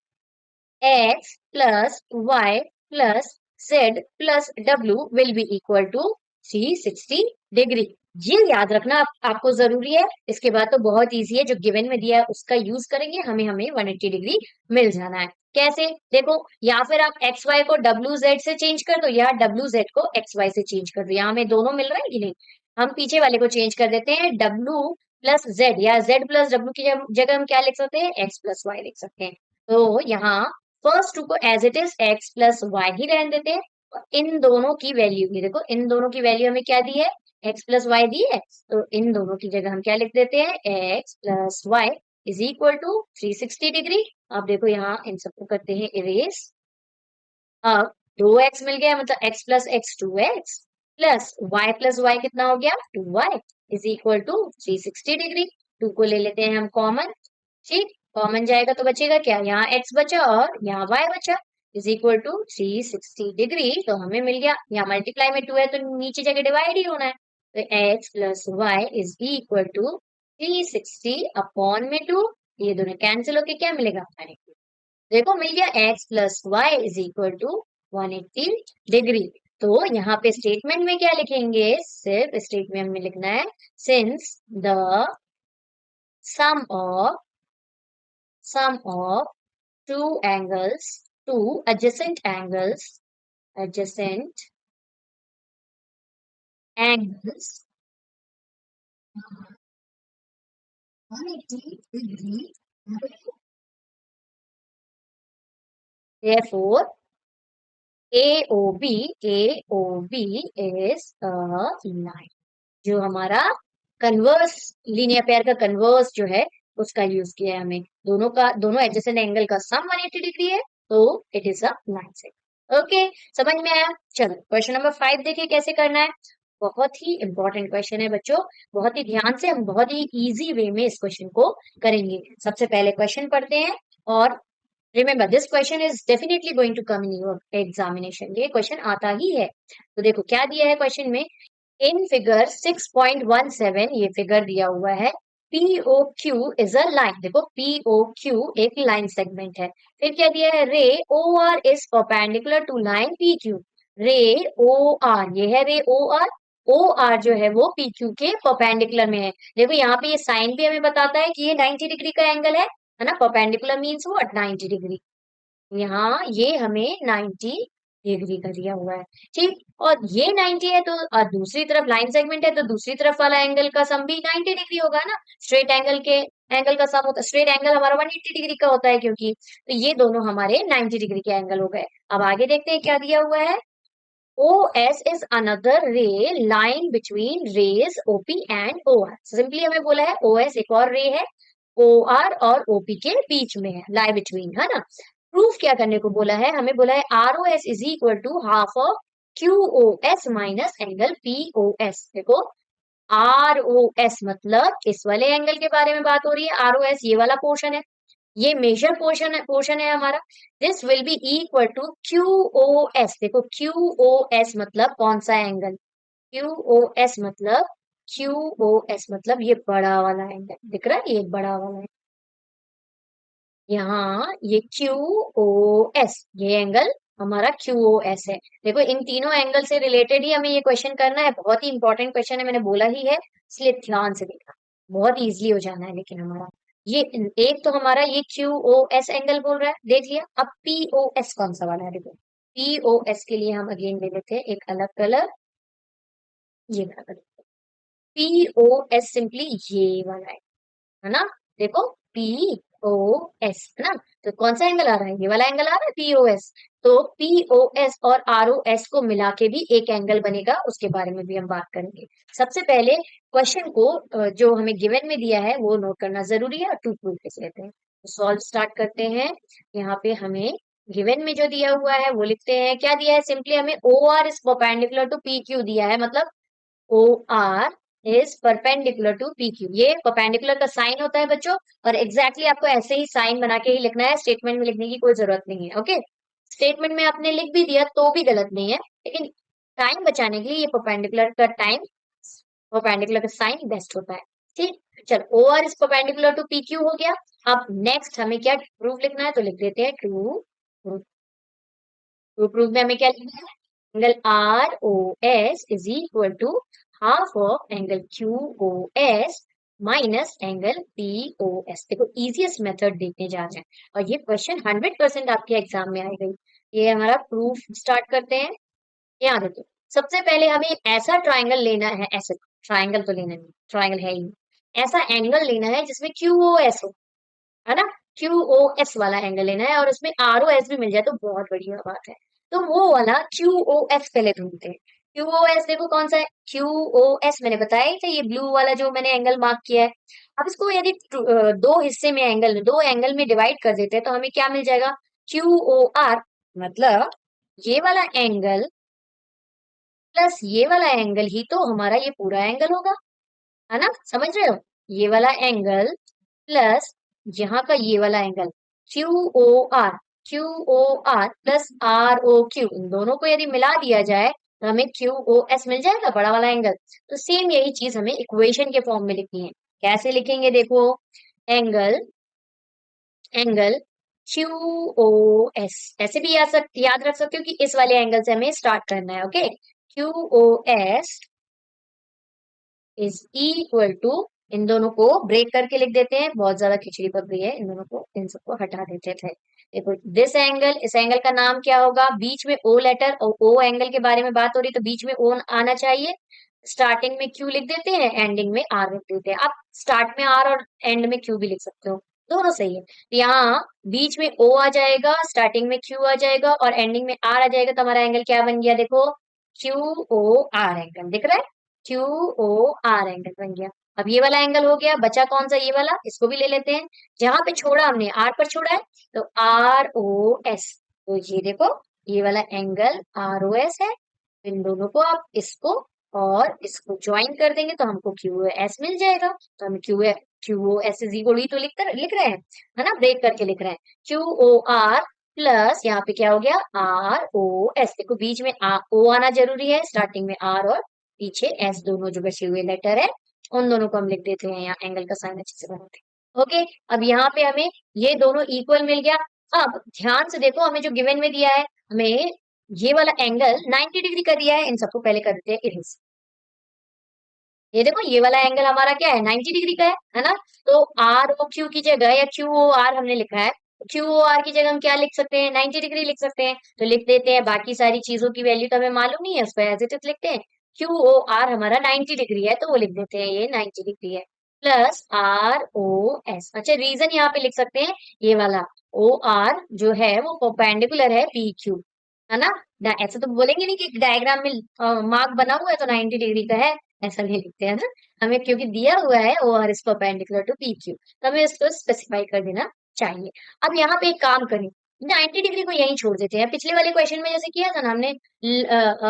X plus Y plus Z plus W will be equal to 360 degree. ये याद रखना आपको जरूरी है। इसके बाद तो बहुत इजी है, जो गिवन में दिया है उसका यूज करेंगे, हमें हमें 180 डिग्री मिल जाना है। कैसे? देखो, या फिर आप एक्स वाई को डब्ल्यू जेड से चेंज कर दो, या डब्ल्यू जेड को एक्स वाई से चेंज कर दो। यहाँ हमें दोनों मिल रहा है कि नहीं? हम पीछे वाले को चेंज कर देते हैं, डब्ल्यू प्लस जेड, या जेड प्लस डब्ल्यू की जगह हम क्या लिख सकते हैं? एक्स प्लस वाई लिख सकते हैं। तो यहाँ फर्स्ट टू को as it is X plus Y ही रहने देते हैं। और इन दोनों की वैल्यू भी देखो, इन दोनों की वैल्यू हमें क्या दी है? एक्स प्लस वाई दी है। तो इन दोनों की जगह हम क्या लिख देते हैं? X plus Y is equal to 360 degree. अब देखो यहाँ इन सबको करते हैं इरेज। अब 2x मिल गया, मतलब x plus X 2x plus Y plus Y कितना हो गया? 2y is equal to 360 degree. 2 को ले लेते हैं हम कॉमन। ठीक, कॉमन जाएगा तो बचेगा क्या? यहाँ x बचा और यहाँ y बचा, इज इक्वल टू 360 डिग्री। तो हमें मिल गया, यहाँ मल्टीप्लाई में 2 है तो नीचे जगह डिवाइड ही होना है। तो x plus Y is equal to 360 upon में 2। ये दोनों कैंसिल होके क्या मिलेगा? देखो मिल गया, x plus Y is equal to 180 degree. तो यहाँ पे स्टेटमेंट में क्या लिखेंगे? सिर्फ स्टेटमेंट में लिखना है, since the sum of sum of two adjacent angles 180 degree. Therefore, AOB is a line. जो हमारा कन्वर्स लीनियर पेयर का कन्वर्स जो है उसका यूज किया है हमें। दोनों एडजेसेंट एंगल का सम 180 डिग्री है, तो it is a line segment. Okay, समझ में आया? चलो क्वेश्चन नंबर 5 देखिए कैसे करना है। बहुत ही इंपॉर्टेंट क्वेश्चन है बच्चों, बहुत ही ध्यान से हम बहुत ही इजी वे में इस क्वेश्चन को करेंगे। सबसे पहले क्वेश्चन पढ़ते हैं, और remember this question is definitely going to come in your examination. ये क्वेश्चन आता ही है। तो देखो क्या दिया है क्वेश्चन में। इन फिगर 6.17 ये फिगर दिया हुआ है, POQ इज अ लाइन। देखो POQ एक लाइन सेगमेंट है। फिर क्या दिया है? Ray OR is perpendicular to line PQ। Ray OR, ये है रे OR। OR जो है वो PQ के परपेंडिकुलर में है। देखो यहाँ पे ये साइन भी हमें बताता है कि ये 90 डिग्री का एंगल है ना। Perpendicular means what? 90 डिग्री। यहाँ ये हमें 90 डिग्री का दिया हुआ है। ठीक, और ये 90 है तो दूसरी तरफ लाइन सेगमेंट है, तो दूसरी तरफ वाला एंगल का सम भी 90 डिग्री होगा ना। स्ट्रेट एंगल के एंगल का सम होता है, स्ट्रेट एंगल हमारा 180 डिग्री का होता है क्योंकि। तो ये दोनों हमारे 90 डिग्री के एंगल हो गए। अब आगे देखते हैं क्या दिया हुआ है। OS is another ray line between rays OP and OR। Simply हमें बोला है OS एक और रे है, OR और OP के बीच में है, लाई बिटवीन, है ना। प्रूफ क्या करने को बोला है? हमें बोला है ROS is equal to half of QOS minus angle POS। देखो ROS मतलब इस वाले एंगल के बारे में बात हो रही है। ROS ये वाला पोर्शन है, ये मेजर पोर्शन है हमारा। This will be equal to QOS। देखो QOS मतलब कौन सा एंगल? QOS मतलब QOS मतलब ये बड़ा वाला एंगल दिख रहा है, ये बड़ा वाला है। यहाँ ये QOS, ये एंगल हमारा QOS है। देखो इन तीनों एंगल से रिलेटेड ही हमें ये क्वेश्चन करना है। बहुत ही इंपॉर्टेंट क्वेश्चन है, मैंने बोला ही है, इसलिए ध्यान से देखना। बहुत इजीली हो जाना है लेकिन हमारा ये। एक तो हमारा ये QOS एंगल बोल रहा है, देख लिया। अब POS कौन सा वाला है? देखो POS के लिए हम अगेन ले लेते हैं एक अलग कलर, ये वाला कलर। POS सिंपली ये वाला है ना। देखो POS है ना। तो कौन सा एंगल आ रहा है? ये वाला एंगल आ रहा है POS। तो POS और ROS को मिला के भी एक एंगल बनेगा, उसके बारे में भी हम बात करेंगे। सबसे पहले क्वेश्चन को जो हमें गिवन में दिया है वो नोट करना जरूरी है, और टू प्रूफ लेते हैं। तो सॉल्व स्टार्ट करते हैं। यहाँ पे हमें गिवन में जो दिया हुआ है वो लिखते हैं। क्या दिया है? सिंपली हमें OR is perpendicular to PQ दिया है, मतलब OR is perpendicular to PQ। ये परपेंडिकुलर का साइन होता है बच्चों, और एग्जैक्टली आपको ऐसे ही साइन बना के ही लिखना है, स्टेटमेंट में लिखने की कोई जरूरत नहीं है। ओके, स्टेटमेंट में आपने लिख भी दिया तो भी गलत नहीं है, लेकिन टाइम बचाने के लिए ये परपेंडिकुलर का साइन बेस्ट होता है। ठीक, चलो OR is perpendicular to PQ हो गया। अब नेक्स्ट हमें क्या प्रूफ लिखना है? तो लिख देते हैं ट्रू। ट्रू प्रूफ में हमें क्या लिखना है? Angle ROS is equal to half of angle QOS minus angle POS। देखो इजीएस्ट मेथड देखने जा रहे हैं और ये क्वेश्चन 100% आपके एग्जाम में आएगा। ये हमारा प्रूफ स्टार्ट करते हैं। यहाँ देखो, सबसे पहले हमें ऐसा ट्राइंगल लेना है, ऐसे ट्राइंगल तो लेना नहीं, ट्राइंगल है ही, ऐसा एंगल लेना है जिसमें QOS हो, है ना। QOS वाला एंगल लेना है और उसमें ROS भी मिल जाए तो बहुत बढ़िया बात है। तो वो वाला QOS पहले ढूंढते हैं। QOS देखो कौन सा है, QOS मैंने बताया ही था, ये ब्लू वाला जो मैंने एंगल मार्क किया है। अब इसको यदि दो हिस्से में दो एंगल में डिवाइड कर देते हैं तो हमें क्या मिल जाएगा, QOR, मतलब ये वाला एंगल प्लस ये वाला एंगल ही तो हमारा ये पूरा एंगल होगा, है ना, समझ रहे हो। ये वाला एंगल प्लस यहाँ का ये वाला angle, Q O R plus ROQ, इन दोनों को यदि मिला दिया जाए तो हमें QOS मिल जाएगा, बड़ा वाला एंगल। तो सेम यही चीज हमें इक्वेशन के फॉर्म में लिखनी है। कैसे लिखेंगे देखो, एंगल एंगल QOS ऐसे भी याद रख सकते हो कि इस वाले एंगल से हमें स्टार्ट करना है। Okay, QOS is equal to, इन दोनों को ब्रेक करके लिख देते हैं, बहुत ज्यादा खिचड़ी पक गई है, इन दोनों को, इन सबको हटा देते थे। देखो दिस एंगल, इस एंगल का नाम क्या होगा, बीच में O लेटर, और O एंगल के बारे में बात हो रही तो बीच में O आना चाहिए। स्टार्टिंग में Q लिख देते हैं, एंडिंग में R लिख देते हैं। आप स्टार्ट में R और एंड में Q भी लिख सकते हो, दोनों सही है। तो यहाँ बीच में O आ जाएगा, स्टार्टिंग में Q आ जाएगा और एंडिंग में R आ जाएगा, तो हमारा एंगल क्या बन गया, देखो QOR एंगल दिख रहा है, QOR एंगल बन गया। अब ये वाला एंगल हो गया, बचा कौन सा, ये वाला, इसको भी ले लेते हैं। जहां पे छोड़ा हमने, R पर छोड़ा है, तो ROS, तो ये देखो ये वाला एंगल ROS है। इन दोनों को आप इसको और इसको ज्वाइन कर देंगे तो हमको QOS मिल जाएगा। तो हम QOS इज इक्वल तो लिख रहे हैं, है ना, ब्रेक करके लिख रहे हैं। QOR प्लस यहाँ पे क्या हो गया, ROS। देखो बीच में O आना जरूरी है, स्टार्टिंग में R और पीछे S, दोनों जो बचे हुए लेटर है उन दोनों को हम लिख देते हैं, यहाँ एंगल का साइन अच्छे से बनाते हैं। ओके, अब यहाँ पे हमें ये दोनों इक्वल मिल गया। अब ध्यान से देखो, हमें जो गिवन में दिया है, हमें ये वाला एंगल 90 डिग्री का दिया है, इन सबको पहले कर देते हैं इरेज। ये देखो ये वाला एंगल हमारा क्या है, 90 डिग्री का है ना। तो ROQ की जगह, या QOR हमने लिखा है, QOR की जगह हम क्या लिख सकते हैं, 90 डिग्री लिख सकते हैं, तो लिख देते हैं। बाकी सारी चीजों की वैल्यू तो हमें मालूम नहीं है, उसको एज इट इज लिखते हैं। QOR हमारा 90 डिग्री है तो वो लिख देते हैं, ये 90 डिग्री है, प्लस ROS। अच्छा, रीजन यहाँ पे लिख सकते हैं, ये वाला OR जो है वो परपेंडिकुलर है PQ, है ना। ऐसा तो बोलेंगे नहीं कि डायग्राम में मार्क बना हुआ है तो 90 डिग्री का है, ऐसा नहीं लिखते हैं ना। हमें क्योंकि दिया हुआ है OR is perpendicular to PQ, तो हमें इसको स्पेसिफाई कर देना चाहिए। अब यहाँ पे एक काम करें, 90 डिग्री को यहीं छोड़ देते हैं। पिछले वाले क्वेश्चन में जैसे किया था ना हमने,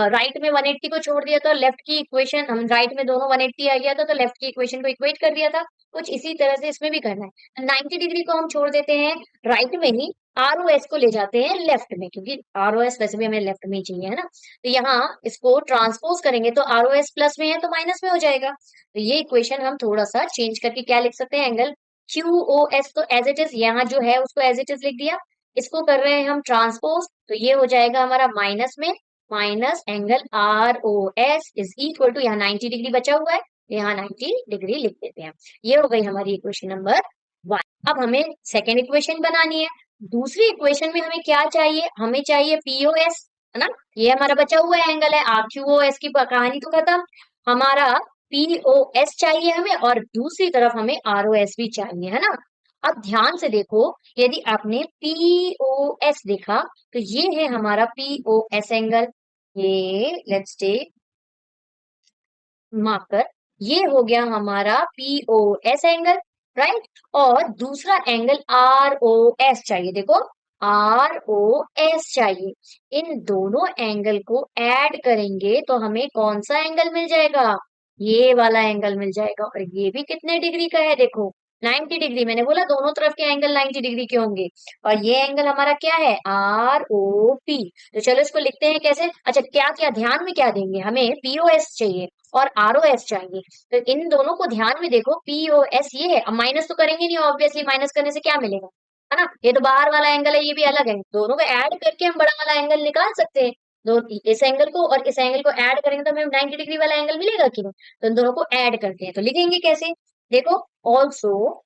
राइट में 180 को छोड़ दिया था, लेफ्ट की इक्वेशन, हम राइट में दोनों 180 आ गया था तो लेफ्ट की इक्वेशन को इक्वेट कर दिया था, कुछ इसी तरह से इसमें भी करना है। 90 डिग्री को हम छोड़ देते हैं राइट में ही, ROS को ले जाते हैं लेफ्ट में, क्योंकि ROS वैसे भी हमें लेफ्ट में ही चाहिए, है ना। तो यहाँ इसको ट्रांसपोज करेंगे तो ROS प्लस में है तो माइनस में हो जाएगा। तो ये इक्वेशन हम थोड़ा सा चेंज करके क्या लिख सकते हैं, एंगल QOS तो एज इट इज यहाँ जो है उसको एज इट इज लिख दिया। इसको कर रहे हैं हम ट्रांसपोज, तो ये हो जाएगा हमारा माइनस में, minus angle ROS is equal to, यहाँ 90 डिग्री बचा हुआ है, यहाँ 90 डिग्री लिख देते हैं। ये हो गई हमारी इक्वेशन नंबर 1। अब हमें सेकेंड इक्वेशन बनानी है। दूसरी इक्वेशन में हमें क्या चाहिए, हमें चाहिए POS, है ना। ये हमारा बचा हुआ एंगल है, RQOS की कहानी तो खत्म, हमारा POS चाहिए हमें, और दूसरी तरफ हमें ROS भी चाहिए, है ना। अब ध्यान से देखो, यदि आपने POS देखा तो ये है हमारा POS एंगल, ये लेट्स टेक मार्कर, ये हो गया हमारा POS एंगल, राइट। और दूसरा एंगल ROS चाहिए, देखो ROS चाहिए। इन दोनों एंगल को ऐड करेंगे तो हमें कौन सा एंगल मिल जाएगा, ये वाला एंगल मिल जाएगा। और ये भी कितने डिग्री का है, देखो 90 डिग्री, मैंने बोला दोनों तरफ के एंगल 90 डिग्री के होंगे। और ये एंगल हमारा क्या है, ROP। तो चलो इसको लिखते हैं कैसे, अच्छा क्या क्या ध्यान में क्या देंगे, हमें POS चाहिए और ROS चाहिए, तो इन दोनों को ध्यान में देखो। POS ये है, अब माइनस तो करेंगे नहीं ऑब्वियसली, माइनस करने से क्या मिलेगा, है ना। ये तो बाहर वाला एंगल है, ये भी अलग है, दोनों को ऐड करके हम बड़ा वाला एंगल निकाल सकते हैं। दो इस एंगल को और इस एंगल को ऐड करेंगे तो हमें 90 डिग्री वाला एंगल मिलेगा कि नहीं। तो इन दोनों को ऐड करते हैं, तो लिखेंगे कैसे, देखो, also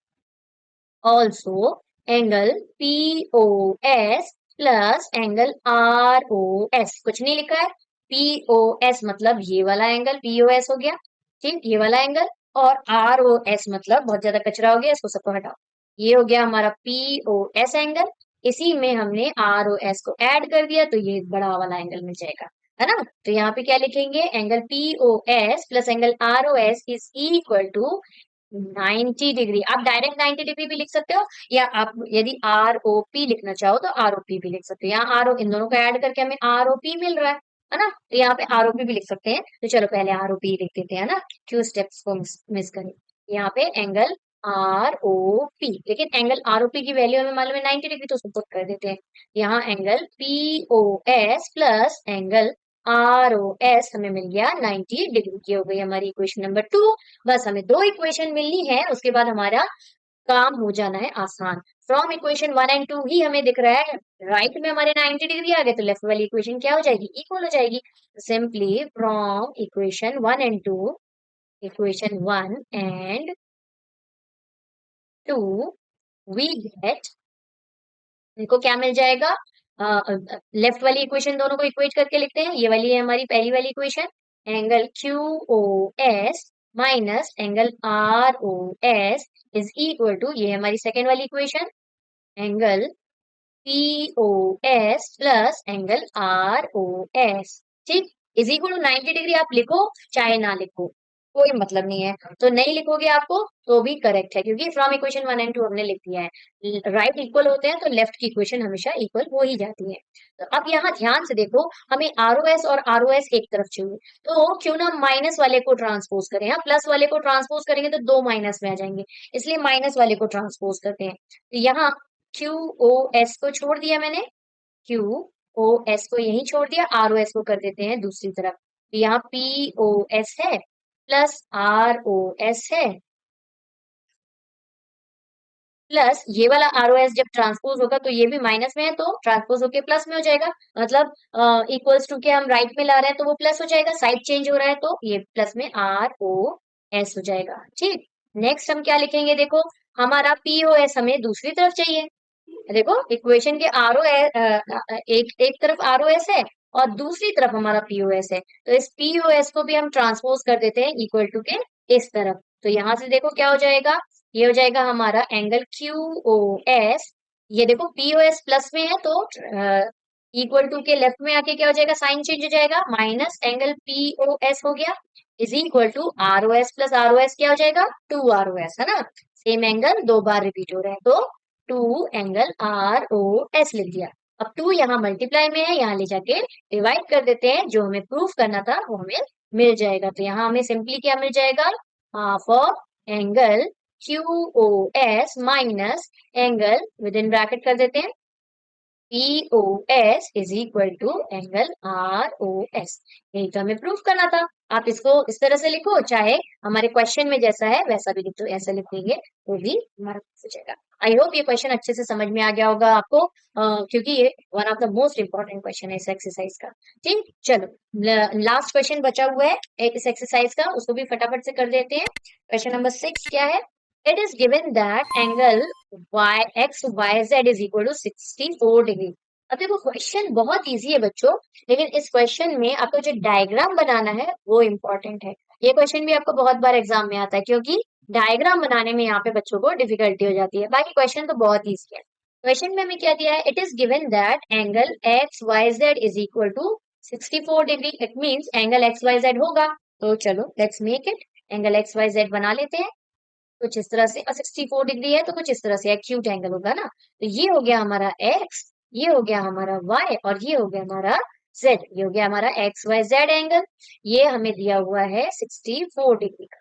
also angle P O S plus angle R O S, कुछ नहीं लिखा है, पी ओ एस मतलब ये वाला एंगल पी ओ एस हो गया, ठीक, ये वाला एंगल, और आर ओ एस मतलब बहुत ज्यादा कचरा हो गया, इसको सबको हटाओ, ये हो गया हमारा पी ओ एस एंगल, इसी में हमने आर ओ एस को ऐड कर दिया तो ये बड़ा वाला एंगल मिल जाएगा, है ना। तो यहाँ पे क्या लिखेंगे, angle P O S plus angle R O S is equal to 90 degree. आप डायरेक्ट 90 डिग्री भी लिख सकते हो, या आप यदि आर ओ पी लिखना चाहो तो आर ओ पी भी लिख सकते हो। यहाँ आर ओ, इन दोनों को ऐड करके हमें आर ओ पी मिल रहा है ना, तो यहाँ पे आर ओ पी भी लिख सकते हैं। तो चलो पहले आर ओ पी लिख देते हैं ना, क्यों स्टेप्स को मिस करें। यहाँ पे एंगल आर ओ पी, लेकिन एंगल आर ओ पी की वैल्यू हमें मालूम है 90 डिग्री, तो उसको पुट कर देते हैं। यहाँ angle P O S plus angle R O S हमें मिल गया 90 डिग्री की, हो गई हमारी इक्वेशन नंबर 2। बस हमें दो इक्वेशन मिलनी है, उसके बाद हमारा काम हो जाना है आसान। फ्रॉम इक्वेशन 1 एंड 2 ही हमें दिख रहा है, राइट में हमारे 90 डिग्री आ गए, तो लेफ्ट वाली इक्वेशन क्या हो जाएगी, इक्वल हो जाएगी। Simply from equation 1 and 2, equation 1 and 2 we get, इनको क्या मिल जाएगा, लेफ्ट वाली इक्वेशन दोनों को इक्वेट करके लिखते हैं, ये वाली है हमारी पहली वाली equation, angle Q O S minus angle R O S is equal to, ये है हमारी सेकेंड वाली equation, angle P O S plus angle R O S, ठीक, इज इक्वल टू 90 डिग्री आप लिखो चाहे ना लिखो, कोई मतलब नहीं है। तो नहीं लिखोगे आपको तो भी करेक्ट है, क्योंकि फ्रॉम इक्वेशन 1 एंड 2 हमने लिख दिया है, राइट इक्वल होते हैं तो लेफ्ट की इक्वेशन हमेशा इक्वल हो ही जाती है। तो अब यहाँ ध्यान से देखो, हमें आर ओ एस और आर ओ एस एक तरफ चाहिए, तो क्यों ना माइनस वाले को ट्रांसपोज करें, हाँ प्लस वाले को ट्रांसपोज करेंगे तो दो माइनस में आ जाएंगे, इसलिए माइनस वाले को ट्रांसपोज करते हैं। तो यहाँ क्यू ओ एस को छोड़ दिया मैंने, क्यू ओ एस को यही छोड़ दिया, आर ओ एस को कर देते हैं दूसरी तरफ, तो यहाँ पी ओ एस है प्लस आर ओ एस है, प्लस ये वाला आर ओ एस जब ट्रांसपोज होगा तो ये भी माइनस में है, तो ट्रांसपोज होके प्लस में हो जाएगा, मतलब इक्वल्स टू के हम राइट में ला रहे हैं तो वो प्लस हो जाएगा, साइड चेंज हो रहा है तो ये प्लस में आर ओ एस हो जाएगा, ठीक। नेक्स्ट हम क्या लिखेंगे, देखो, हमारा पी ओ एस हमें दूसरी तरफ चाहिए, देखो इक्वेशन के आर ओ एक एक तरफ आर ओ एस है और दूसरी तरफ हमारा पीओएस है, तो इस पीओएस को भी हम ट्रांसपोज कर देते हैं इक्वल टू के इस तरफ, तो यहां से देखो क्या हो जाएगा, ये हो जाएगा हमारा एंगल क्यू ओ एस, ये देखो पीओएस प्लस में है तो इक्वल टू के लेफ्ट में आके क्या हो जाएगा, साइन चेंज हो जाएगा, माइनस एंगल पीओएस हो गया is equal to R O S plus R O S क्या हो जाएगा, टू आर ओ एस, है ना, सेम एंगल दो बार रिपीट हो रहा है, तो two angle R O S लिख दिया। अब टू यहाँ मल्टीप्लाई में है, यहाँ ले जाके डिवाइड कर देते हैं, जो हमें प्रूफ करना था वो हमें मिल जाएगा, तो यहाँ हमें सिंपली क्या मिल जाएगा, half of angle Q O S minus angle within bracket कर देते हैं POS is equal to angle ROS, यही तो हमें प्रूफ करना था। आप इसको इस तरह से लिखो, चाहे हमारे क्वेश्चन में जैसा है वैसा भी लिख दो, ऐसा लिख देंगे तो भी हमारा हो जाएगा। आई होप ये क्वेश्चन अच्छे से समझ में आ गया होगा आपको, क्योंकि ये one of the most important question है इस एक्सरसाइज का। ठीक, चलो लास्ट क्वेश्चन बचा हुआ है इस एक्सरसाइज का, उसको भी फटाफट से कर देते हैं। क्वेश्चन नंबर 6 क्या है, it is given that angle y x y z is equal to 64 degree. अब देखो क्वेश्चन बहुत इजी है बच्चों, लेकिन इस क्वेश्चन में आपको जो डायग्राम बनाना है वो इम्पोर्टेंट है। ये क्वेश्चन भी आपको बहुत बार एग्जाम में आता है, क्योंकि डायग्राम बनाने में यहाँ पे बच्चों को डिफिकल्टी हो जाती है, बाकी क्वेश्चन तो बहुत इजी है। क्वेश्चन में हमें क्या दिया है, it is given that angle X Y Z is equal to 64 degree, it means angle X Y Z होगा। तो चलो let's make it, angle X Y Z बना लेते हैं कुछ इस तरह से, और 64 डिग्री है तो कुछ इस तरह से एक्यूट एंगल होगा ना, तो ये हो गया हमारा एक्स, ये हो गया हमारा वाई, और ये हो गया हमारा जेड, ये हो गया हमारा एक्स वाई जेड एंगल, ये हमें दिया हुआ है 64 डिग्री का।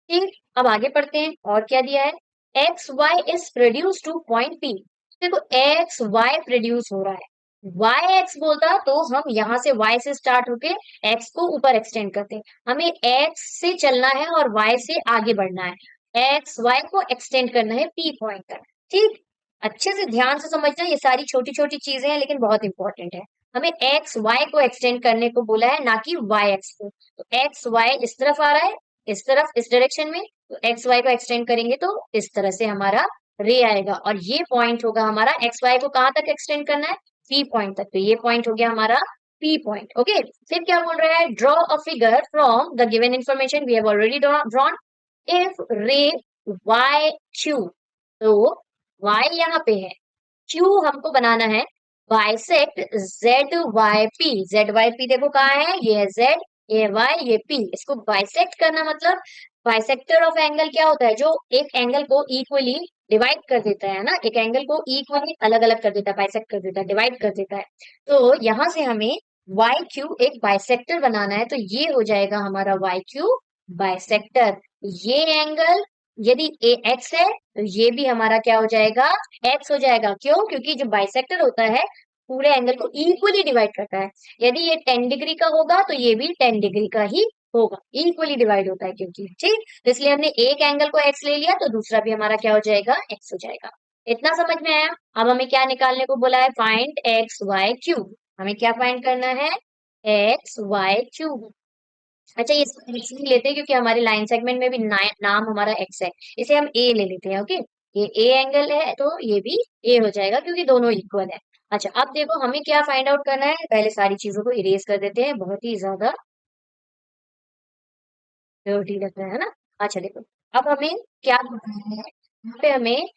ठीक, अब आगे पढ़ते हैं और क्या दिया है, X Y is produce to point P. देखो एक्स वाई प्रोड्यूस हो रहा है, वाई एक्स बोलता तो हम यहाँ से वाई से स्टार्ट होके एक्स को ऊपर एक्सटेंड करते हैं, हमें एक्स से चलना है और वाई से आगे बढ़ना है, एक्स वाई को एक्सटेंड करना है पी पॉइंट तक। ठीक, अच्छे से ध्यान से समझना, ये सारी छोटी छोटी चीजें हैं लेकिन बहुत इंपॉर्टेंट है। हमें एक्स वाई को एक्सटेंड करने को बोला है, ना कि वाई एक्स को। तो एक्स वाई इस तरफ आ रहा है, इस तरफ, इस डायरेक्शन में, तो एक्स वाई को एक्सटेंड करेंगे तो इस तरह से हमारा रे आएगा, और ये पॉइंट होगा हमारा, एक्स वाई को कहाँ तक एक्सटेंड करना है, पी पॉइंट तक। तो ये पॉइंट हो गया हमारा पी पॉइंट। ओके, फिर क्या बोल रहा है, draw a figure from the given information we have already drawn if ray Y Q. तो y यहाँ पे है, q हमको बनाना है, bisect Z Y P. Z Y P देखो कहाँ है, ये है z, ये y, ये p। इसको बाइसेक्ट करना मतलब, बाइसेक्टर ऑफ एंगल क्या होता है, जो एक एंगल को इक्वली डिवाइड कर देता है ना, एक एंगल को इक्वली अलग अलग कर देता है, बाइसेक्ट कर देता है, डिवाइड कर देता है। तो यहाँ से हमें वाई क्यू एक बाइसेक्टर बनाना है, तो ये हो जाएगा हमारा वाई क्यू बाइसेक्टर। ये एंगल यदि ए एक्स है तो ये भी हमारा क्या हो जाएगा, एक्स हो जाएगा। क्यों? क्योंकि जो बाइसेक्टर होता है पूरे एंगल को इक्वली डिवाइड करता है। यदि ये 10 डिग्री का होगा तो ये भी 10 डिग्री का ही होगा, इक्वली डिवाइड होता है क्योंकि, ठीक। तो इसलिए हमने एक एंगल को एक्स ले लिया, तो दूसरा भी हमारा क्या हो जाएगा, एक्स हो जाएगा। इतना समझ में आया? अब हमें क्या निकालने को बोला है, फाइंड एक्स वाई क्यूब। हमें क्या फाइंड करना है, एक्स वाई क्यूब। अच्छा, ये एक्स ही लेते हैं क्योंकि हमारे लाइन सेगमेंट में भी नाम हमारा एक्स है, इसे हम ए ले लेते हैं। ओके, ये ए एंगल है तो ये भी ए हो जाएगा क्योंकि दोनों इक्वल है। अच्छा, अब देखो हमें क्या फाइंड आउट करना है, पहले सारी चीजों को इरेज कर देते हैं, बहुत ही ज्यादा डर्टी लग रहा है ना। अच्छा देखो, अब हमें क्या करना है, यहाँ पे हमें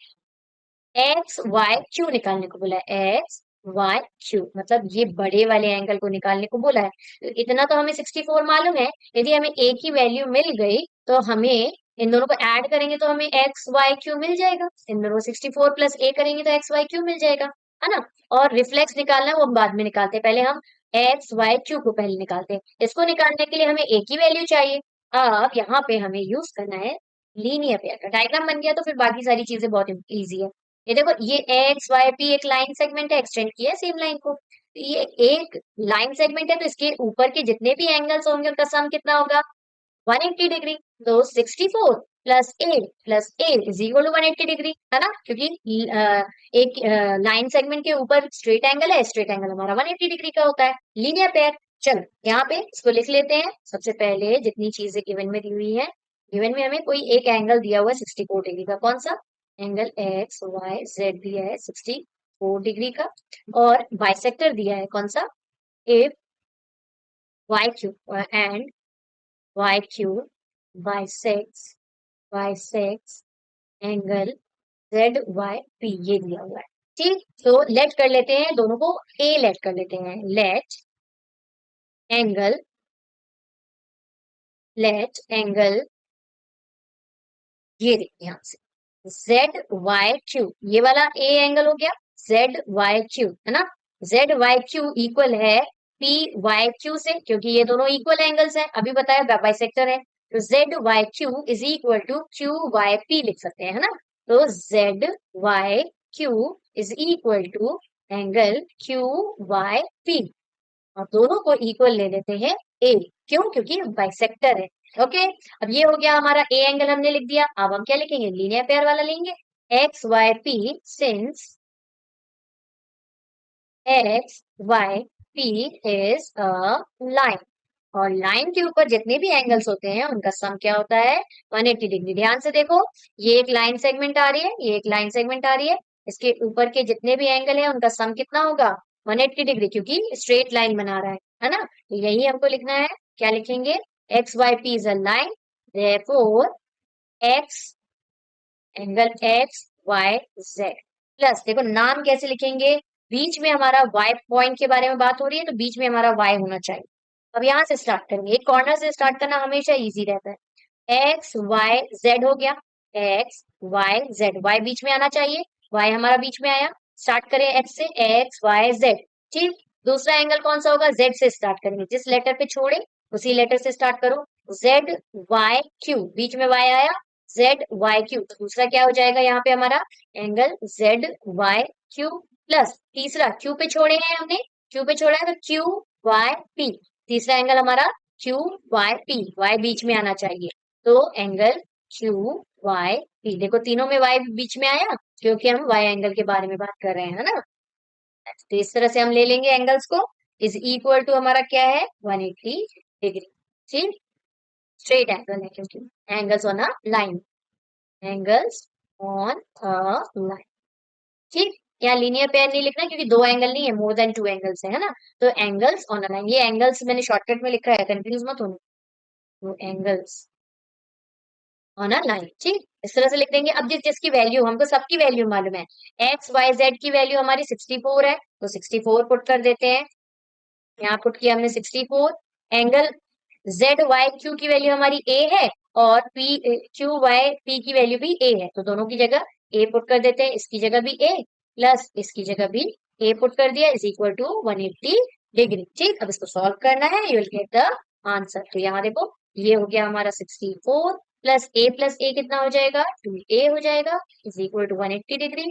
एक्स वाई क्यू निकालने को बोला है, एक्स वाई क्यू मतलब ये बड़े वाले एंगल को निकालने को बोला है। तो इतना तो हमें 64 मालूम है, यदि हमें ए की वैल्यू मिल गई तो हमें इन दोनों को ऐड करेंगे तो हमें एक्स वाई क्यू मिल जाएगा। इन दोनों 64 प्लस ए करेंगे तो एक्स वाई क्यू मिल जाएगा, है ना। और रिफ्लेक्स निकालना है वो हम बाद में निकालते हैं, पहले हम एक्स वाई क्यू को पहले निकालते हैं। इसको निकालने के लिए हमें ए की वैल्यू चाहिए। अब यहाँ पे हमें यूज करना है लीनियर पेयर का। डायग्राम बन गया तो फिर बाकी सारी चीजें बहुत इजी है। ये देखो, ये एक्स वाई पी एक लाइन सेगमेंट है, एक्सटेंड किया है सेम लाइन को। तो ये एक लाइन सेगमेंट है, तो इसके ऊपर के जितने भी एंगल्स होंगे उनका सम कितना होगा, 180 डिग्री। तो 64 plus A is equal to 180 degree, है ना, क्योंकि एक लाइन सेगमेंट के ऊपर स्ट्रेट एंगल है, स्ट्रेट एंगल हमारा 180 डिग्री का होता है, लीनियर पेयर। चलो यहाँ पे इसको लिख लेते हैं। सबसे पहले जितनी चीजें गिवन में दी हुई है, गिवन में हमें कोई एक एंगल दिया हुआ है 64 डिग्री का, कौन सा एंगल, एक्स वाई जेड दिया है 64 डिग्री का, और बाइसेक्टर दिया है कौन सा, if Y Q and Y Q bisects bisects angle Z Y P, ये दिया हुआ है। ठीक, तो लेट कर लेते हैं दोनों को, ए लेट कर लेते हैं, एंगल लेट एंगल ये देखिए यहाँ से, जेड वाई क्यू, ये वाला ए एंगल हो गया, जेड वाई क्यू, है ना। जेड वाई क्यू इक्वल है पी वाई क्यू से, क्योंकि ये दोनों इक्वल एंगल्स हैं, अभी बताया बाइसेक्टर है। तो Z Y Q is equal to Q Y P लिख सकते हैं, है ना। तो Z Y Q is equal to angle Q Y P, और दोनों को इक्वल ले लेते हैं ए। क्यों? क्योंकि बाइसेक्टर है। ओके, अब ये हो गया हमारा ए एंगल हमने लिख दिया। अब हम क्या लिखेंगे, लीनियर पेयर वाला लेंगे, X Y P since X Y P is a line, और लाइन के ऊपर जितने भी एंगल्स होते हैं उनका सम क्या होता है, 180 डिग्री। ध्यान से देखो, ये एक लाइन सेगमेंट आ रही है, ये एक लाइन सेगमेंट आ रही है, इसके ऊपर के जितने भी एंगल है उनका सम कितना होगा, 180 डिग्री, क्योंकि स्ट्रेट लाइन बना रहा है ना। तो यही हमको लिखना है, क्या लिखेंगे, X Y P is a line, therefore X angle X Y Z plus, देखो नाम कैसे लिखेंगे, बीच में हमारा वाई पॉइंट के बारे में बात हो रही है तो बीच में हमारा वाई होना चाहिए। अब यहाँ से स्टार्ट करेंगे, एक कॉर्नर से स्टार्ट करना हमेशा इजी रहता है। एक्स वाई जेड हो गया, एक्स वाई जेड, वाई बीच में आना चाहिए, वाई हमारा बीच में आया। स्टार्ट करें एक्स से, एक्स वाई जेड, ठीक। दूसरा एंगल कौन सा होगा, जेड से स्टार्ट करेंगे, जिस लेटर पे छोड़े उसी लेटर से स्टार्ट करो। जेड वाई क्यू, बीच में वाई आया, जेड वाई क्यू, तो दूसरा क्या हो जाएगा यहाँ पे हमारा, angle Z Y Q plus, तीसरा क्यू पे छोड़े हैं हमने, क्यू पे छोड़ा है तो क्यू वाई पी, तीसरा एंगल हमारा क्यू वाई पी, वाई बीच में आना चाहिए, तो एंगल क्यू वाई पी। देखो तीनों में वाई बीच में आया क्योंकि हम वाई एंगल के बारे में बात कर रहे हैं, है ना। तो इस तरह से हम ले लेंगे एंगल्स को। इज इक्वल टू हमारा क्या है, 180 डिग्री। ठीक, स्ट्रेट एंगल है क्योंकि angles on a line, angles on a line. ठीक, यहाँ लीनियर पेयर नहीं लिखना क्योंकि दो एंगल नहीं है, मोर देन टू एंगल्स है ना। तो एंगल्स ऑन अ लाइन, ये एंगल्स मैंने शॉर्टकट में लिखा है, कंफ्यूज मत होना। तो एंगल्स ऑन अ लाइन, ठीक, इस तरह से लिख देंगे। अब जिसकी वैल्यू, हमको सबकी वैल्यू मालूम है, एक्स वाई जेड की वैल्यू हमारी 64 है, तो 64 पुट कर देते हैं। यहाँ पुट किया हमने 64। एंगल जेड वाई क्यू की वैल्यू हमारी ए है, और पी क्यू वाई पी की वैल्यू भी ए है, तो दोनों की जगह ए पुट कर देते हैं। इसकी जगह भी ए प्लस इसकी जगह भी ए पुट कर दिया, इज इक्वल टू 180 डिग्री। ठीक, अब इसको सॉल्व करना है, you will get the answer. तो यहाँ देखो, ये हो गया हमारा 64 प्लस ए कितना हो जाएगा, 2a हो जाएगा, इज इक्वल टू 180 डिग्री।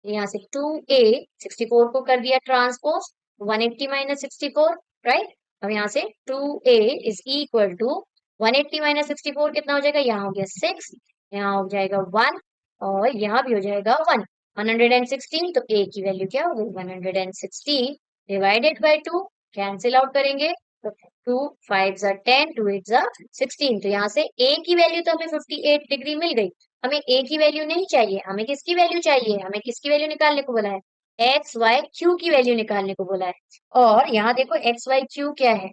यहाँ से 2a, 64 को कर दिया ट्रांसपोज, 180 माइनस 64, राइट। अब यहाँ से 2a is equal to 180 minus 64 कितना हो जाएगा, यहाँ हो गया 6, यहाँ हो जाएगा 1, और यहाँ भी हो जाएगा 1, 116। तो a की वैल्यू क्या होगी, 116 डिवाइडेड बाई 2, कैंसिल आउट करेंगे तो 2 5 10, 2 8 16। तो यहाँ से a की वैल्यू तो हमें 58 डिग्री मिल गई। हमें a की वैल्यू नहीं चाहिए, हमें किसकी वैल्यू चाहिए, हमें किसकी वैल्यू निकालने को बोला है, एक्स वाई क्यू की वैल्यू निकालने को बोला है। और यहाँ देखो एक्स वाई क्यू क्या है,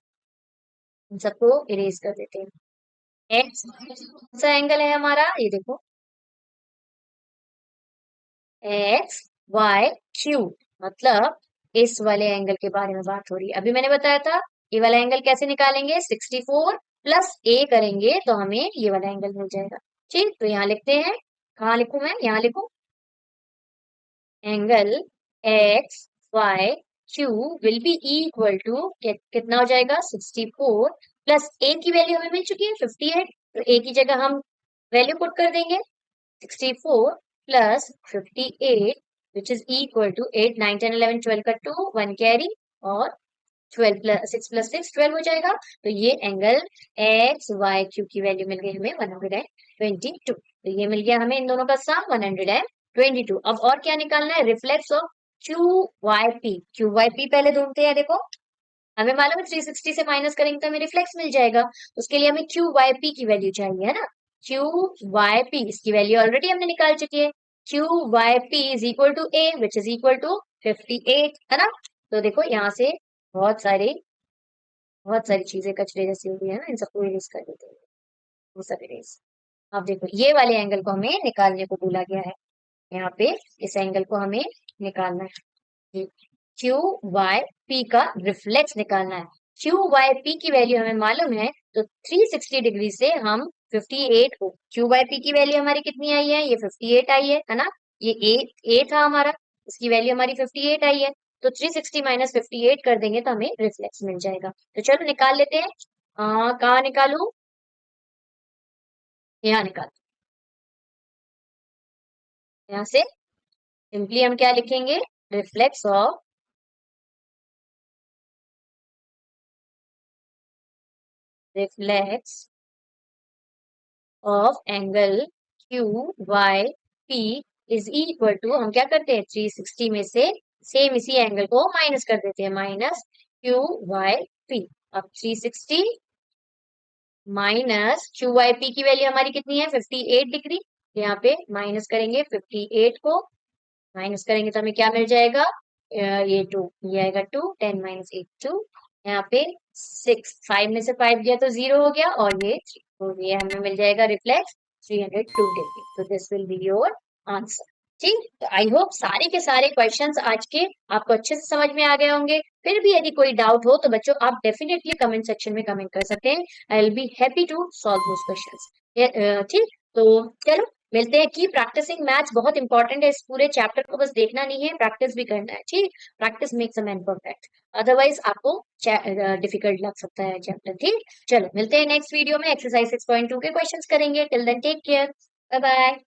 इन सबको इरेज कर देते हैं। एक्स कौन सा एंगल है हमारा, ये देखो, एक्स वाई क्यू, मतलब इस वाले एंगल के बारे में बात हो रही है। अभी मैंने बताया था ये वाला एंगल कैसे निकालेंगे, 64 प्लस ए करेंगे तो हमें ये वाला एंगल मिल जाएगा। ठीक, तो यहाँ लिखते हैं, कहाँ लिखूं मैं, यहाँ लिखूं, angle X Y Q will be equal to कितना हो जाएगा, 64 प्लस ए की वैल्यू हमें मिल चुकी है 58, तो ए की जगह हम वैल्यू पुट कर देंगे, 64 plus 58 which is equal to 8 9 10 11 12 का 2 1 कैरी, और 12 प्लस 6 प्लस 6 12 हो जाएगा। तो ये एंगल एक्स वाई क्यू की वैल्यू मिल गई हमें 122। तो ये मिल गया हमें इन दोनों का सम 122। अब और क्या निकालना है, reflex of Q Y P. Q Y P पहले ढूंढते हैं, देखो हमें मालूम है 360 से माइनस करेंगे तो हमें रिफ्लेक्स मिल जाएगा, उसके लिए हमें क्यू वाई पी की वैल्यू चाहिए, है ना। क्यू वाई पी, इसकी वैल्यू ऑलरेडी हमने निकाल चुकी है, Q Y P is equal to A which is equal to 58, है ना। तो देखो यहाँ से बहुत सारी चीजें कचरे जैसी हो गई है ना, इन सबको इरेज कर देते हैं, वो सब इरेज। अब देखो ये वाले एंगल को हमें निकालने को बोला गया है, यहाँ पे इस एंगल को हमें निकालना है, क्यू वाई पी का रिफ्लेक्स निकालना है। क्यू वाई पी की वैल्यू हमें मालूम है, तो 360 डिग्री से हम 58 को, क्यू वाई पी की वैल्यू हमारी कितनी आई है, ये 58 आई है ना। ये ए था हमारा, इसकी वैल्यू हमारी 58 आई है, तो 360 माइनस 58 कर देंगे तो हमें रिफ्लेक्स मिल जाएगा। तो चलो निकाल लेते हैं। कहाँ निकालू, यहाँ निकाल, यहाँ से सिंपली हम क्या लिखेंगे, reflex of reflex of angle Q Y P is equal to, हम क्या करते हैं 360 में से सेम इसी एंगल को माइनस कर देते हैं, माइनस क्यू वाई पी। अब 360 माइनस क्यू वाई पी की वैल्यू हमारी कितनी है 58 डिग्री, यहाँ पे माइनस करेंगे 58 को, माइनस करेंगे तो हमें क्या मिल जाएगा, ये 2, ये आएगा 2, 10 माइनस 8 2, यहाँ पे 6, 5 में से 5 गया तो 0 हो गया, और ये 3, तो ये हमें मिल जाएगा रिफ्लेक्स 302 डिग्री। तो this will be your answer. ठीक, तो आई होप सारे के सारे क्वेश्चंस आज के आपको अच्छे से समझ में आ गए होंगे। फिर भी यदि कोई डाउट हो तो बच्चों आप डेफिनेटली कमेंट सेक्शन में कमेंट कर सकते हैं, I will be happy to solve those questions. ठीक, तो चलो मिलते हैं। की प्रैक्टिसिंग मैथ्स बहुत इंपॉर्टेंट है, इस पूरे चैप्टर को बस देखना नहीं है, प्रैक्टिस भी करना है। ठीक, practice makes a man perfect, otherwise आपको डिफिकल्ट लग सकता है चैप्टर। ठीक, चलो मिलते हैं नेक्स्ट वीडियो में, एक्सरसाइज 6.2 के क्वेश्चंस करेंगे। Till then take care, bye bye.